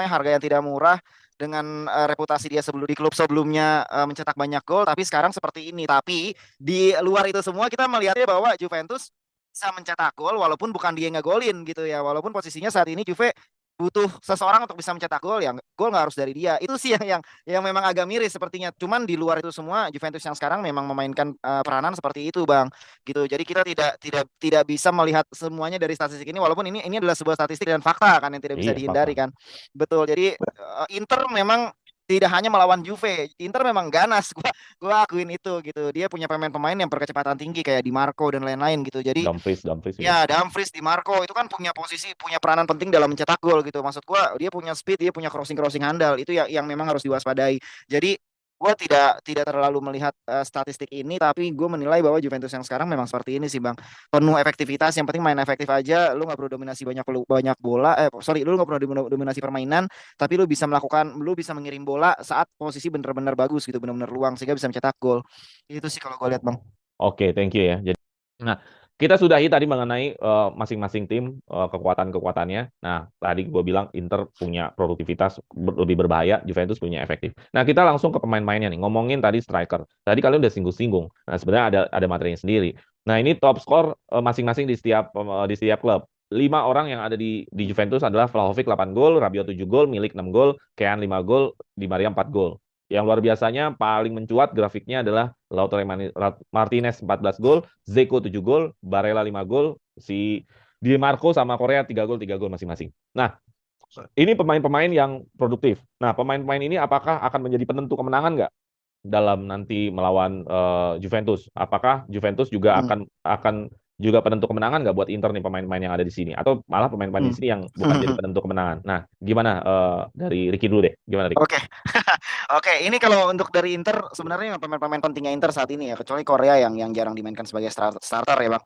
S2: harga yang tidak murah, dengan reputasi dia di klub sebelumnya mencetak banyak gol, tapi sekarang seperti ini. Tapi di luar itu semua kita melihatnya bahwa Juventus bisa mencetak gol walaupun bukan dia yang ngegolin gitu ya. Walaupun posisinya saat ini Juve butuh seseorang untuk bisa mencetak gol, ya gol nggak harus dari dia. Itu sih yang memang agak miris sepertinya. Cuman di luar itu semua Juventus yang sekarang memang memainkan peranan seperti itu Bang gitu. Jadi kita tidak bisa melihat semuanya dari statistik ini, walaupun ini adalah sebuah statistik dan fakta kan yang tidak bisa dihindari kan. Betul. Jadi Inter memang tidak hanya melawan Juve, Inter memang ganas. Gua akuin itu gitu. Dia punya pemain-pemain yang berkecepatan tinggi kayak Di Marco dan lain-lain gitu. Jadi
S1: Dumfries
S2: ya, Dumfries, Di Marco itu kan punya peranan penting dalam mencetak gol gitu. Maksud gua dia punya speed, dia punya crossing handal. Itu yang memang harus diwaspadai. Jadi gua tidak terlalu melihat statistik ini, tapi gue menilai bahwa Juventus yang sekarang memang seperti ini sih Bang. Penuh efektivitas, yang penting main efektif aja. Lu nggak perlu dominasi banyak bola. Lu nggak perlu dominasi permainan, tapi lu bisa mengirim bola saat posisi benar-benar bagus gitu, benar-benar luang sehingga bisa mencetak gol. Itu sih kalau gue lihat Bang.
S1: Oke, thank you ya. Jadi, nah, Kita sudahi tadi mengenai masing-masing tim kekuatan-kekuatannya. Nah, tadi gue bilang Inter punya produktivitas lebih berbahaya, Juventus punya efektif. Nah, kita langsung ke pemain-pemainnya nih. Ngomongin tadi striker. Tadi kalian udah singgung-singgung. Nah, sebenarnya ada materinya sendiri. Nah, ini top skor masing-masing di setiap klub. 5 orang yang ada di Juventus adalah Vlahovic 8 gol, Rabiot 7 gol, Milik 6 gol, Kean 5 gol, Di Maria 4 gol. Yang luar biasanya paling mencuat grafiknya adalah Lautaro Martinez 14 gol, Zeko 7 gol, Barella 5 gol, si Di Marco sama Korea 3 gol masing-masing. Nah, ini pemain-pemain yang produktif. Nah, pemain-pemain ini apakah akan menjadi penentu kemenangan nggak dalam nanti melawan Juventus? Apakah Juventus juga
S2: Hmm.
S1: akan juga penentu kemenangan nggak buat Inter nih pemain-pemain yang ada di sini? Atau malah pemain-pemain di
S2: Hmm.
S1: sini yang bukan jadi penentu kemenangan? Nah, gimana dari Ricky dulu deh? Gimana, Ricky?
S2: Oke, oke. Ini kalau untuk dari Inter sebenarnya pemain-pemain pentingnya Inter saat ini ya, kecuali Korea yang jarang dimainkan sebagai starter ya bang.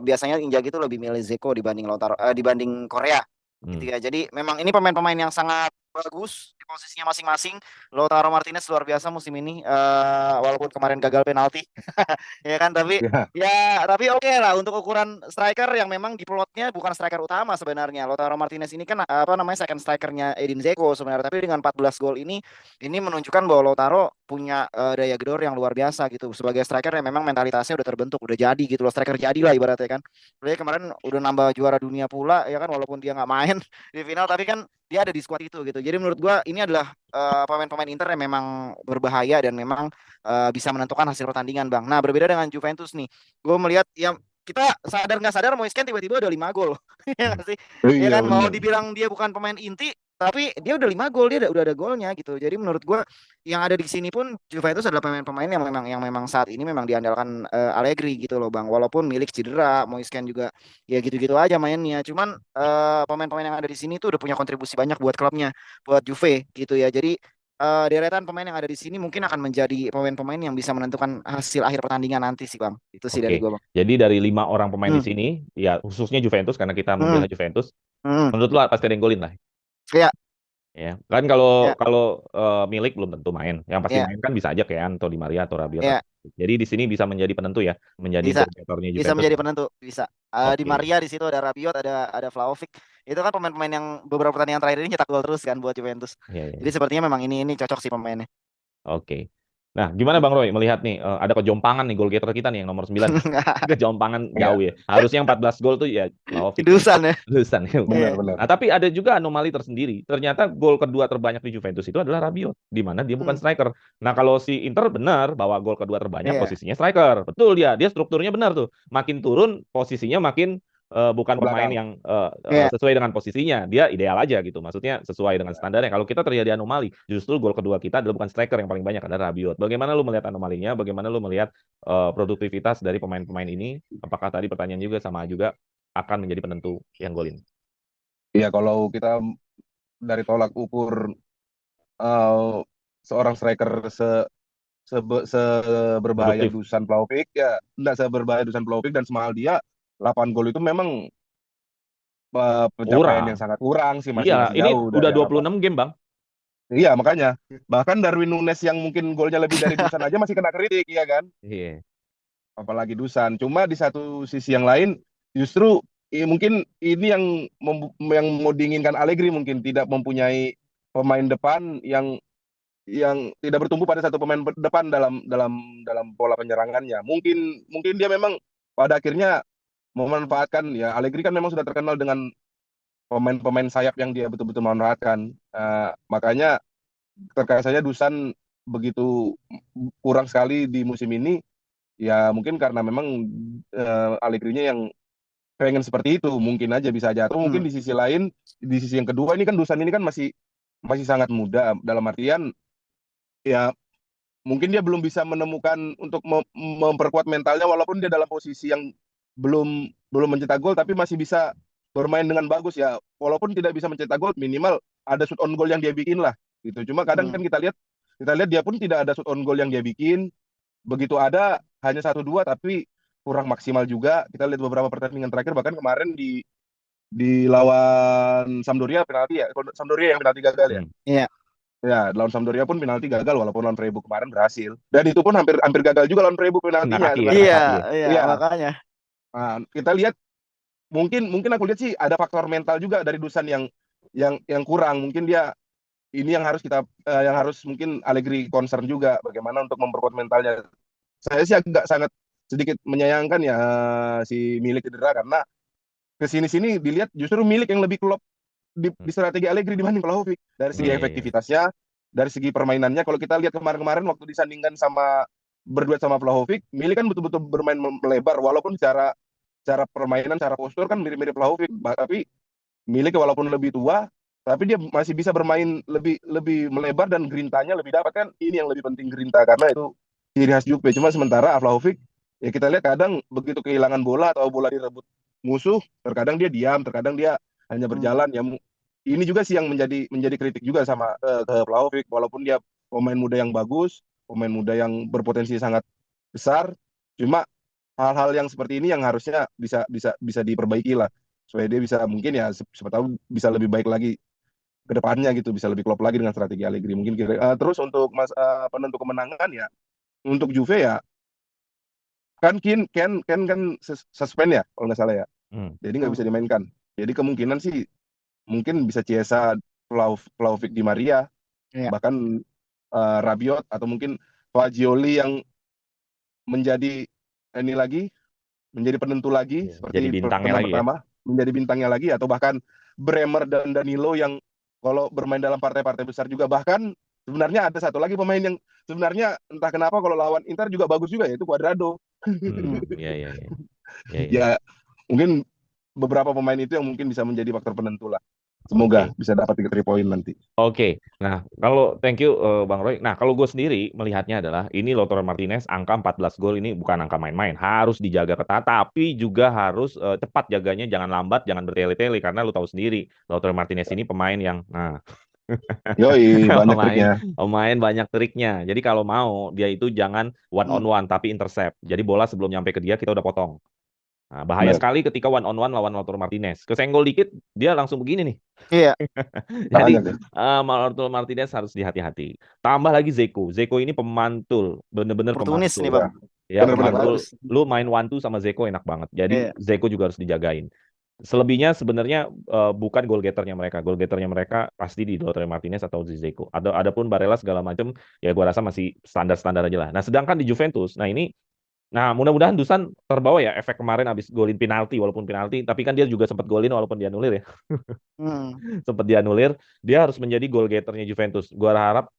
S2: Biasanya Inzaghi itu lebih milih Zeko dibanding dibanding Korea gitu
S1: Hmm.
S2: ya. Jadi memang ini pemain-pemain yang sangat bagus di posisinya masing-masing. Lautaro Martinez luar biasa musim ini, walaupun kemarin gagal penalti, ya kan. Tapi
S3: Ya,
S2: tapi oke lah untuk ukuran striker yang memang di plotnya bukan striker utama sebenarnya. Lautaro Martinez ini kan apa namanya second strikernya Edin Dzeko sebenarnya. Tapi dengan 14 gol ini menunjukkan bahwa Lautaro punya daya gedor yang luar biasa gitu sebagai striker yang memang mentalitasnya udah terbentuk, udah jadi gitu loh, striker jadi lah ibaratnya kan. Dia kemarin udah nambah juara dunia pula ya kan, walaupun dia nggak main di final tapi kan dia ada di squad itu gitu. Jadi menurut gua ini adalah pemain-pemain Inter yang memang berbahaya dan memang bisa menentukan hasil pertandingan bang. Nah berbeda dengan Juventus nih, gue melihat ya kita sadar nggak sadar Moisken tiba-tiba udah 5 gol, ya nggak sih? Ya
S3: iya
S2: kan mau
S3: benar.
S2: dibilang dia bukan pemain inti, tapi dia udah 5 gol, dia udah ada golnya gitu. Jadi menurut gue yang ada di sini pun Juventus adalah pemain-pemain yang memang saat ini memang diandalkan Allegri gitu loh bang. Walaupun Milik cedera, Moisken juga ya gitu-gitu aja mainnya. Cuman pemain-pemain yang ada di sini tuh udah punya kontribusi banyak buat klubnya, buat Juve gitu ya. Jadi deretan pemain yang ada di sini mungkin akan menjadi pemain-pemain yang bisa menentukan hasil akhir pertandingan nanti sih bang. Itu sih dari
S1: Oke,
S2: gua bang.
S1: jadi dari 5 orang pemain di
S2: Hmm,
S1: sini, ya khususnya Juventus karena kita
S2: hmm,
S1: membela Juventus,
S2: hmm.
S1: menurut lo pasti ada yang golin lah,
S2: Ya,
S1: ya. Kan kalau
S2: ya,
S1: kalau Milik belum tentu main, yang pasti
S2: ya,
S1: main kan bisa aja kayak atau Di Maria atau Rabiot.
S2: ya,
S1: Jadi di sini bisa menjadi penentu ya, menjadi
S2: bisa,
S1: goal getter-nya
S2: bisa
S1: Juventus.
S2: menjadi penentu, bisa. Di
S1: Oke,
S2: Maria di situ ada Rabiot, ada Vlahovic. Itu kan pemain-pemain yang beberapa pertandingan terakhir ini cetak gol terus kan buat Juventus.
S1: ya, ya,
S2: Jadi
S1: ya.
S2: sepertinya memang ini cocok sih pemainnya.
S1: Oke. Nah, gimana Bang Roy melihat nih ada kejompangan nih goal getter kita nih yang nomor 9 nih. Kejompangan
S3: Ya,
S1: jauh ya. Harusnya yang 14 gol tuh ya Vlahovic ya.
S2: Dusan ya.
S1: Lulusan ya.
S2: Iya.
S3: benar-benar.
S1: Nah, tapi ada juga anomali tersendiri. Ternyata gol kedua terbanyak di Juventus itu adalah Rabiot, di mana dia bukan
S2: Hmm,
S1: striker. Nah, kalau si Inter benar bahwa gol kedua terbanyak
S2: iya,
S1: posisinya striker. Betul dia strukturnya benar tuh. Makin turun posisinya makin bukan
S3: Ke
S1: pemain
S3: belakang.
S1: yang
S2: iya.
S1: sesuai dengan posisinya. Dia ideal aja gitu. Maksudnya sesuai dengan standarnya. Kalau kita terjadi anomali, justru gol kedua kita adalah bukan striker yang paling banyak, adalah Rabiot. Bagaimana lu melihat anomalinya? Bagaimana lu melihat produktivitas dari pemain-pemain ini? Apakah tadi pertanyaan juga sama juga akan menjadi penentu yang golin?
S3: Iya, kalau kita dari tolak ukur eh, seorang striker seberbahaya
S1: Produktif.
S3: Dusan Vlahovic ya, enggak seberbahaya Dusan Vlahovic dan semahal dia 8 gol itu memang pencapaian yang
S1: Kurang.
S3: sangat kurang sih, masih
S1: Iya,
S3: masih
S1: ini
S3: jauh
S1: udah
S3: dari harapan.
S1: 26 game, Bang.
S3: Iya, makanya bahkan Darwin Nunes yang mungkin golnya lebih dari Dusan aja masih kena kritik, iya kan?
S1: Iya.
S3: Apalagi Dusan. Cuma di satu sisi yang lain justru mungkin ini yang mau diinginkan Allegri, mungkin tidak mempunyai pemain depan yang tidak bertumbuh pada satu pemain depan dalam dalam dalam pola penyerangannya. Mungkin mungkin dia memang pada akhirnya memanfaatkan, ya Allegri kan memang sudah terkenal dengan pemain-pemain sayap yang dia betul-betul manfaatkan. Makanya terkait saja Dusan begitu kurang sekali di musim ini, ya mungkin karena memang Allegri-nya yang pengen seperti itu, mungkin aja bisa aja. Atau
S2: Hmm,
S3: mungkin di sisi lain, di sisi yang kedua ini kan Dusan ini kan masih masih sangat muda, dalam artian ya mungkin dia belum bisa menemukan untuk memperkuat mentalnya, walaupun dia dalam posisi yang belum belum mencetak gol tapi masih bisa bermain dengan bagus ya, walaupun tidak bisa mencetak gol minimal ada shoot on goal yang dia bikin lah gitu. Cuma kadang
S2: hmm.
S3: kan kita lihat dia pun tidak ada shoot on goal yang dia bikin, begitu ada hanya satu dua tapi kurang maksimal juga. Kita lihat beberapa pertandingan terakhir, bahkan kemarin di lawan Sampdoria penalti ya, Sampdoria yang penalti gagal ya.
S1: Hmm.
S2: Iya,
S3: Ya, lawan Sampdoria pun penalti gagal, walaupun lawan Freiburg kemarin berhasil. Dan itu pun hampir hampir gagal juga lawan Freiburg
S1: Kena
S3: penaltinya
S1: kaki ya, kena
S3: sebenarnya.
S2: iya,
S1: kaki ya.
S2: iya,
S3: Iya,
S2: makanya.
S3: Nah, kita lihat mungkin aku lihat sih ada faktor mental juga dari Dusan yang kurang. Mungkin dia ini yang harus yang harus mungkin Allegri concern juga bagaimana untuk memperkuat mentalnya. Saya sih agak sangat sedikit menyayangkan ya si Milik cedera karena kesini-sini dilihat justru Milik yang lebih klop di strategi Allegri dibanding Vlahovic dari segi
S1: Iya, iya.
S3: efektivitasnya, dari segi permainannya. Kalau kita lihat kemarin-kemarin waktu disandingkan sama berduet sama Vlahovic, Milik kan betul-betul bermain melebar walaupun cara permainan, cara postur kan mirip-mirip Vlahovic, tapi Milik walaupun lebih tua tapi dia masih bisa bermain lebih lebih melebar dan grintanya lebih dapat kan. Ini yang lebih penting grinta karena itu ciri khas Juve. Cuma sementara Vlahovic ya kita lihat kadang begitu kehilangan bola atau bola direbut musuh, terkadang dia diam, terkadang dia hanya berjalan ya. Ini juga sih yang menjadi kritik juga sama ke Vlahovic walaupun dia pemain muda yang bagus, pemain muda yang berpotensi sangat besar. Cuma hal-hal yang seperti ini yang harusnya bisa diperbaiki lah supaya dia bisa mungkin ya siapa tahu bisa lebih baik lagi ke depannya gitu, bisa lebih klop lagi dengan strategi Allegri mungkin terus untuk penentu kemenangan ya untuk Juve ya kan kan suspend ya kalau nggak salah ya, jadi nggak bisa dimainkan. Jadi kemungkinan sih mungkin bisa Chiesa, Vlahovic, Di Maria, bahkan Rabiot atau mungkin Fagioli yang menjadi ini lagi menjadi penentu lagi seperti
S1: Jadi bintangnya
S3: pertemuan
S1: lagi ya.
S3: pertama, menjadi bintangnya lagi atau bahkan Bremer dan Danilo yang kalau bermain dalam partai-partai besar juga. Bahkan sebenarnya ada satu lagi pemain yang sebenarnya entah kenapa kalau lawan Inter juga bagus juga yaitu Cuadrado.
S1: Iya.
S3: Ya mungkin beberapa pemain itu yang mungkin bisa menjadi faktor penentu lah. Semoga bisa dapat 3 poin nanti.
S1: Oke. Nah, kalau thank you Bang Roy. Nah, kalau gue sendiri melihatnya adalah ini Lautaro Martinez angka 14 gol ini bukan angka main-main. Harus dijaga ketat, tapi juga harus cepat jaganya, jangan lambat, jangan bertele-tele karena lu tahu sendiri Lautaro Martinez ini pemain yang
S3: Yoi, banyak triknya.
S1: pemain banyak triknya. Jadi kalau mau dia itu jangan one on one tapi intercept. Jadi bola sebelum nyampe ke dia kita udah potong. Nah, bahaya sekali ketika one on one lawan Lautaro Martinez. Kesenggol dikit dia langsung begini nih.
S2: Iya.
S1: Jadi Lautaro Martinez harus dihati-hati. Tambah lagi Zeko. Zeko ini pemantul, bener-bener
S2: Oportunis
S1: pemantul.
S2: nih, Bang.
S1: Ya,
S3: Bener-bener
S1: pemantul.
S2: bagus.
S1: Lu main one two sama Zeko enak banget. Jadi
S2: Iya.
S1: Zeko juga harus dijagain. Selebihnya sebenarnya bukan goal getternya mereka. Goal getternya mereka pasti di Lautaro Martinez atau di Zeko. Adapun Barella segala macam ya gua rasa masih standar-standar aja lah. Nah, sedangkan di Juventus, nah mudah-mudahan Dusan terbawa ya efek kemarin abis golin penalti walaupun penalti, tapi kan dia juga sempat golin walaupun dianulir ya. Sempat dianulir, dia harus menjadi goal getternya Juventus. Gua harap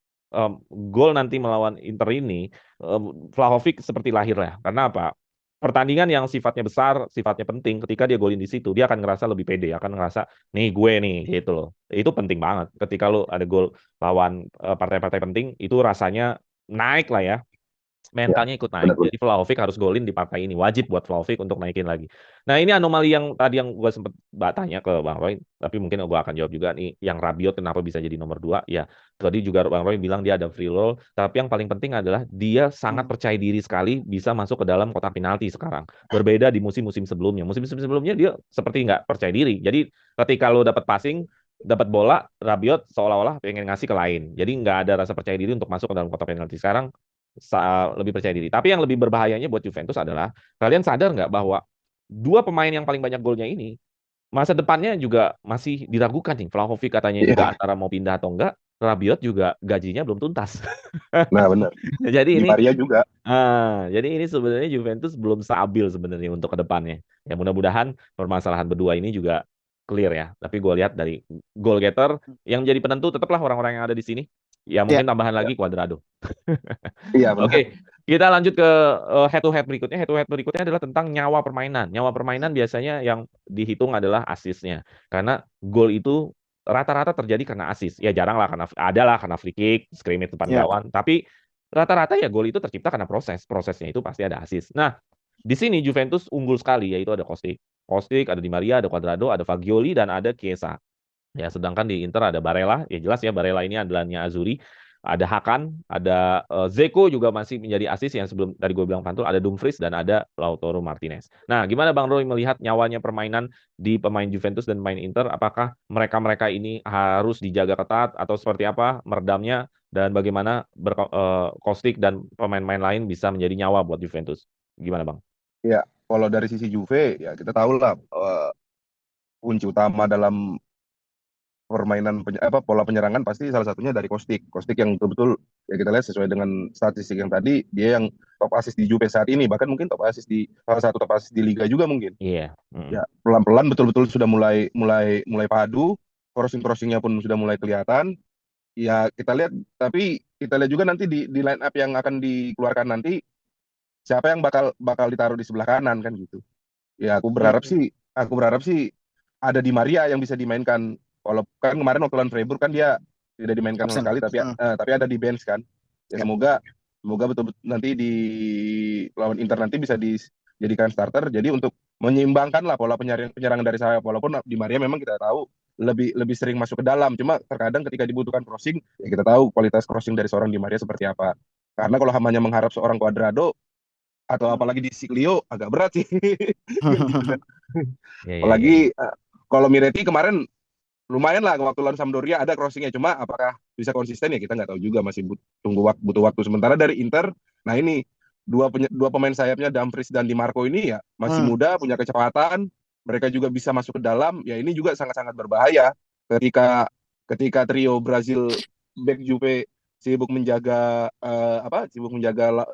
S1: gol nanti melawan Inter ini Vlahovic seperti lahir lah. Karena apa? Pertandingan yang sifatnya besar, sifatnya penting, ketika dia golin di situ, dia akan ngerasa lebih pede, akan ngerasa nih gue nih gitu loh. Itu penting banget. Ketika lo ada gol lawan partai-partai penting, itu rasanya naik lah ya. Mentalnya ikut naik.
S3: benar.
S1: Jadi Vlahovic harus golin di partai ini. Wajib buat Vlahovic untuk naikin lagi. Nah, ini anomali yang tadi yang gue sempat tanya ke Bang Roy, tapi mungkin gue akan jawab juga nih, yang Rabiot kenapa bisa jadi nomor 2? Ya, tadi juga Bang Roy bilang dia ada free roll, tapi yang paling penting adalah dia sangat percaya diri sekali bisa masuk ke dalam kotak penalti sekarang. Berbeda di musim-musim sebelumnya. Musim-musim sebelumnya dia seperti nggak percaya diri. Jadi ketika lo dapat passing, dapat bola, Rabiot seolah-olah pengen ngasih ke lain. Jadi nggak ada rasa percaya diri untuk masuk ke dalam kotak penalti. Sekarang lebih percaya diri. Tapi yang lebih berbahayanya buat Juventus adalah kalian sadar nggak bahwa dua pemain yang paling banyak golnya ini masa depannya juga masih diragukan nih. Vlahovic katanya juga antara mau pindah atau enggak. Rabiot juga gajinya belum tuntas.
S3: Nah benar.
S1: Jadi ini
S3: Maria juga.
S1: Jadi ini sebenarnya Juventus belum stabil sebenarnya untuk ke depannya. Ya mudah-mudahan permasalahan berdua ini juga clear ya. Tapi gue lihat dari goal getter yang jadi penentu tetaplah orang-orang yang ada di sini. Ya mungkin tambahan lagi Cuadrado.
S3: Iya benar.
S1: Oke, kita lanjut ke head to head berikutnya. Head to head berikutnya adalah tentang nyawa permainan. Nyawa permainan biasanya yang dihitung adalah asisnya. Karena gol itu rata-rata terjadi karena asis. Ya jarang lah karena free kick, scrimmage depan gawang. Tapi rata-rata ya gol itu tercipta karena prosesnya itu pasti ada asis. Nah, di sini Juventus unggul sekali, yaitu ada Kostic, ada Di Maria, ada Cuadrado, ada Fagioli, dan ada Chiesa. Ya, sedangkan di Inter ada Barella, ya jelas ya Barella ini andalannya Azzurri. Ada Hakan, ada Zeko juga masih menjadi asis yang sebelum tadi gue bilang pantul, ada Dumfries dan ada Lautaro Martinez. Nah, gimana Bang Roy melihat nyawanya permainan di pemain Juventus dan pemain Inter? Apakah mereka-mereka ini harus dijaga ketat atau seperti apa meredamnya, dan bagaimana Kostic dan pemain-pemain lain bisa menjadi nyawa buat Juventus? Gimana Bang?
S3: Ya, kalau dari sisi Juve ya kita tahu lah kunci utama dalam permainan pola penyerangan pasti salah satunya dari Kostik. Kostik yang betul-betul ya kita lihat sesuai dengan statistik yang tadi dia yang top assist di Juve saat ini, bahkan mungkin top assist di salah satu top assist di liga juga mungkin.
S1: Iya.
S3: Ya pelan-pelan betul-betul sudah mulai padu, crossing-crossingnya pun sudah mulai kelihatan. Ya kita lihat, tapi kita lihat juga nanti di line up yang akan dikeluarkan nanti siapa yang bakal ditaruh di sebelah kanan kan gitu. Ya aku berharap sih ada Di Maria yang bisa dimainkan. Kalau kan kemarin waktu lawan Freiburg kan dia tidak dimainkan sama
S2: Absen.
S3: sekali, tapi ada di bench kan. Ya
S2: Yap.
S3: semoga betul-betul nanti di lawan Inter nanti bisa dijadikan starter. Jadi untuk menyeimbangkan lah pola penyerangan dari sayap, walaupun Di Maria memang kita tahu lebih lebih sering masuk ke dalam. Cuma terkadang ketika dibutuhkan crossing, ya kita tahu kualitas crossing dari seorang Di Maria seperti apa. Karena kalau hanya mengharap seorang Cuadrado atau apalagi di Siglio agak berat sih. Gitu kan.
S1: Iya.
S3: Apalagi kalau Miretti kemarin lumayan lah waktu lawan Sampdoria ada crossingnya, cuma apakah bisa konsisten ya kita nggak tahu juga, masih butuh waktu. Sementara dari Inter, nah ini dua pemain sayapnya Dumfries dan Di Marco ini ya masih muda, punya kecepatan, mereka juga bisa masuk ke dalam, ya ini juga sangat-sangat berbahaya ketika trio Brazil back Juve sibuk menjaga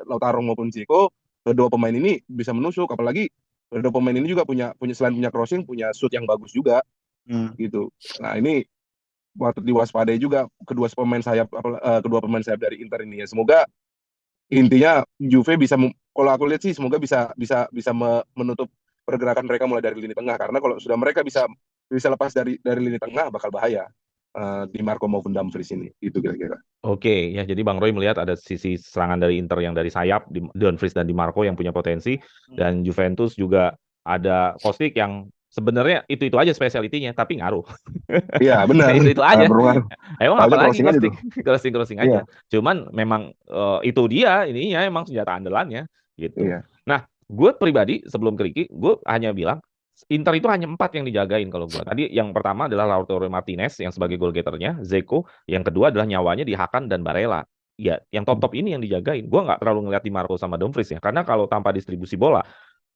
S3: Lautaro maupun Zico, kedua pemain ini bisa menusuk, apalagi kedua pemain ini juga punya selain punya crossing, punya shoot yang bagus juga gitu. Nah ini patut diwaspadai juga kedua pemain sayap dari Inter ini ya. Semoga intinya Juve bisa, kalau aku lihat sih semoga bisa menutup pergerakan mereka mulai dari lini tengah, karena kalau sudah mereka bisa lepas dari lini tengah bakal bahaya Di Marco maupun Dumfries ini itu kira-kira.
S1: Oke, ya jadi Bang Roy melihat ada sisi serangan dari Inter yang dari sayap, Dumfries dan Di Marco yang punya potensi, dan Juventus juga ada Kostic yang sebenarnya itu aja spesialitinya, tapi ngaruh.
S3: Iya benar.
S1: Itu aja.
S3: Berpengaruh.
S1: Emang
S3: Soalnya
S1: apalagi
S3: crossing aja tuh.
S1: crossing aja.
S3: Iya.
S1: Cuman memang itu dia ininya emang senjata andalannya gitu.
S3: Iya.
S1: Nah, gue pribadi sebelum ke Ricky, gue hanya bilang Inter itu hanya 4 yang dijagain kalau gue. Tadi yang pertama adalah Lautaro Martinez yang sebagai goal getternya, Zeko. Yang kedua adalah nyawanya di Hakan dan Barella. Ya, yang top-top ini yang dijagain. Gue nggak terlalu ngeliat di Marco sama Dumfries ya. Karena kalau tanpa distribusi bola,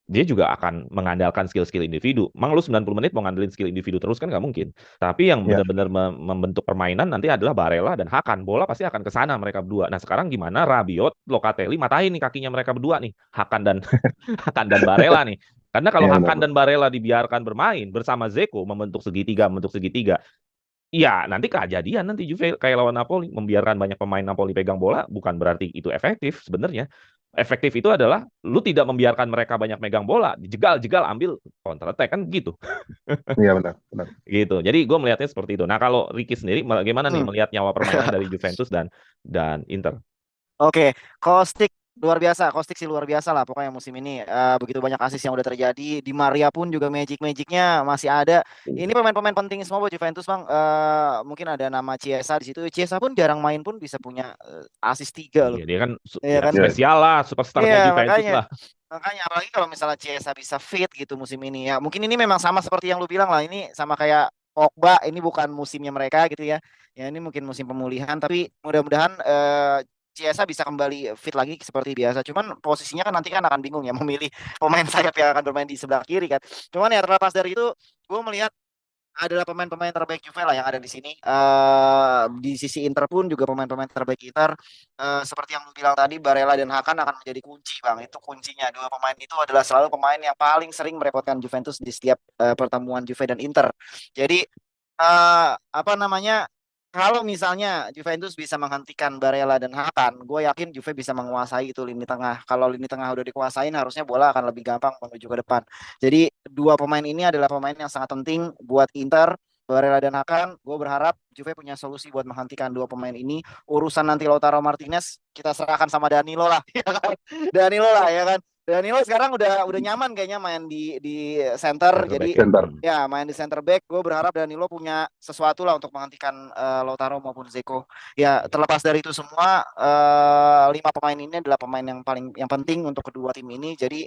S1: dia juga akan mengandalkan skill-skill individu. Mang lu 90 menit mau ngandelin skill individu terus kan nggak mungkin. Tapi yang
S3: Iya.
S1: benar-benar membentuk permainan nanti adalah Barella dan Hakan. Bola pasti akan ke sana mereka berdua. Nah, sekarang gimana Rabiot, Locatelli matain nih kakinya mereka berdua nih. Hakan dan Barella nih. Karena kalau
S3: Iya,
S1: Hakan
S3: benar.
S1: dan Barella dibiarkan bermain bersama Zeko membentuk segitiga, ya nanti kejadian nanti Juve kayak lawan Napoli, membiarkan banyak pemain Napoli pegang bola bukan berarti itu efektif sebenarnya. Efektif itu adalah lu tidak membiarkan mereka banyak megang bola, jegal ambil counter attack kan gitu.
S3: Iya benar.
S1: Gitu. Jadi gue melihatnya seperti itu. Nah, kalau Ricky sendiri bagaimana nih melihat nyawa permainan dari Juventus dan Inter?
S2: Oke, Kostik sih luar biasa lah pokoknya musim ini. Begitu banyak asis yang udah terjadi. Di Maria pun juga magicnya masih ada. Ini pemain-pemain penting semua buat Juventus bang. Mungkin ada nama Chiesa di situ. Chiesa pun jarang main pun bisa punya asis 3 loh.
S1: Iya, dia kan
S2: Iya kan?
S1: spesial lah, superstarnya
S2: Iya
S1: Juventus
S2: makanya.
S1: lah.
S2: Makanya apalagi kalau misalnya Chiesa bisa fit gitu musim ini ya. Mungkin ini memang sama seperti yang lu bilang lah. Ini sama kayak Pogba. Ini bukan musimnya mereka gitu ya. Ya ini mungkin musim pemulihan. Tapi mudah-mudahan Chiesa bisa kembali fit lagi seperti biasa. Cuman posisinya kan nanti kan akan bingung ya memilih pemain sayap yang akan bermain di sebelah kiri kan. Cuman ya terlepas dari itu, gue melihat adalah pemain-pemain terbaik Juve lah yang ada di sini. Di sisi Inter pun juga pemain-pemain terbaik Inter. Seperti yang lu bilang tadi, Barella dan Hakan akan menjadi kunci bang. Itu kuncinya. Dua pemain itu adalah selalu pemain yang paling sering merepotkan Juventus di setiap pertemuan Juve dan Inter. Jadi apa namanya? Kalau misalnya Juventus bisa menghentikan Barella dan Hakan, gue yakin Juve bisa menguasai itu lini tengah. Kalau lini tengah udah dikuasain, harusnya bola akan lebih gampang menuju ke depan. Jadi dua pemain ini adalah pemain yang sangat penting buat Inter, Barella dan Hakan. Gue berharap Juve punya solusi buat menghentikan dua pemain ini. Urusan nanti Lautaro Martinez kita serahkan sama Danilo lah, ya kan? Danilo lah, ya kan? Danilo sekarang udah nyaman kayaknya main di center, jadi ya main di center back. Gue berharap Danilo punya sesuatu lah untuk menghentikan Lautaro maupun Zeko. Ya terlepas dari itu semua, 5 pemain ini adalah pemain yang penting untuk kedua tim ini. Jadi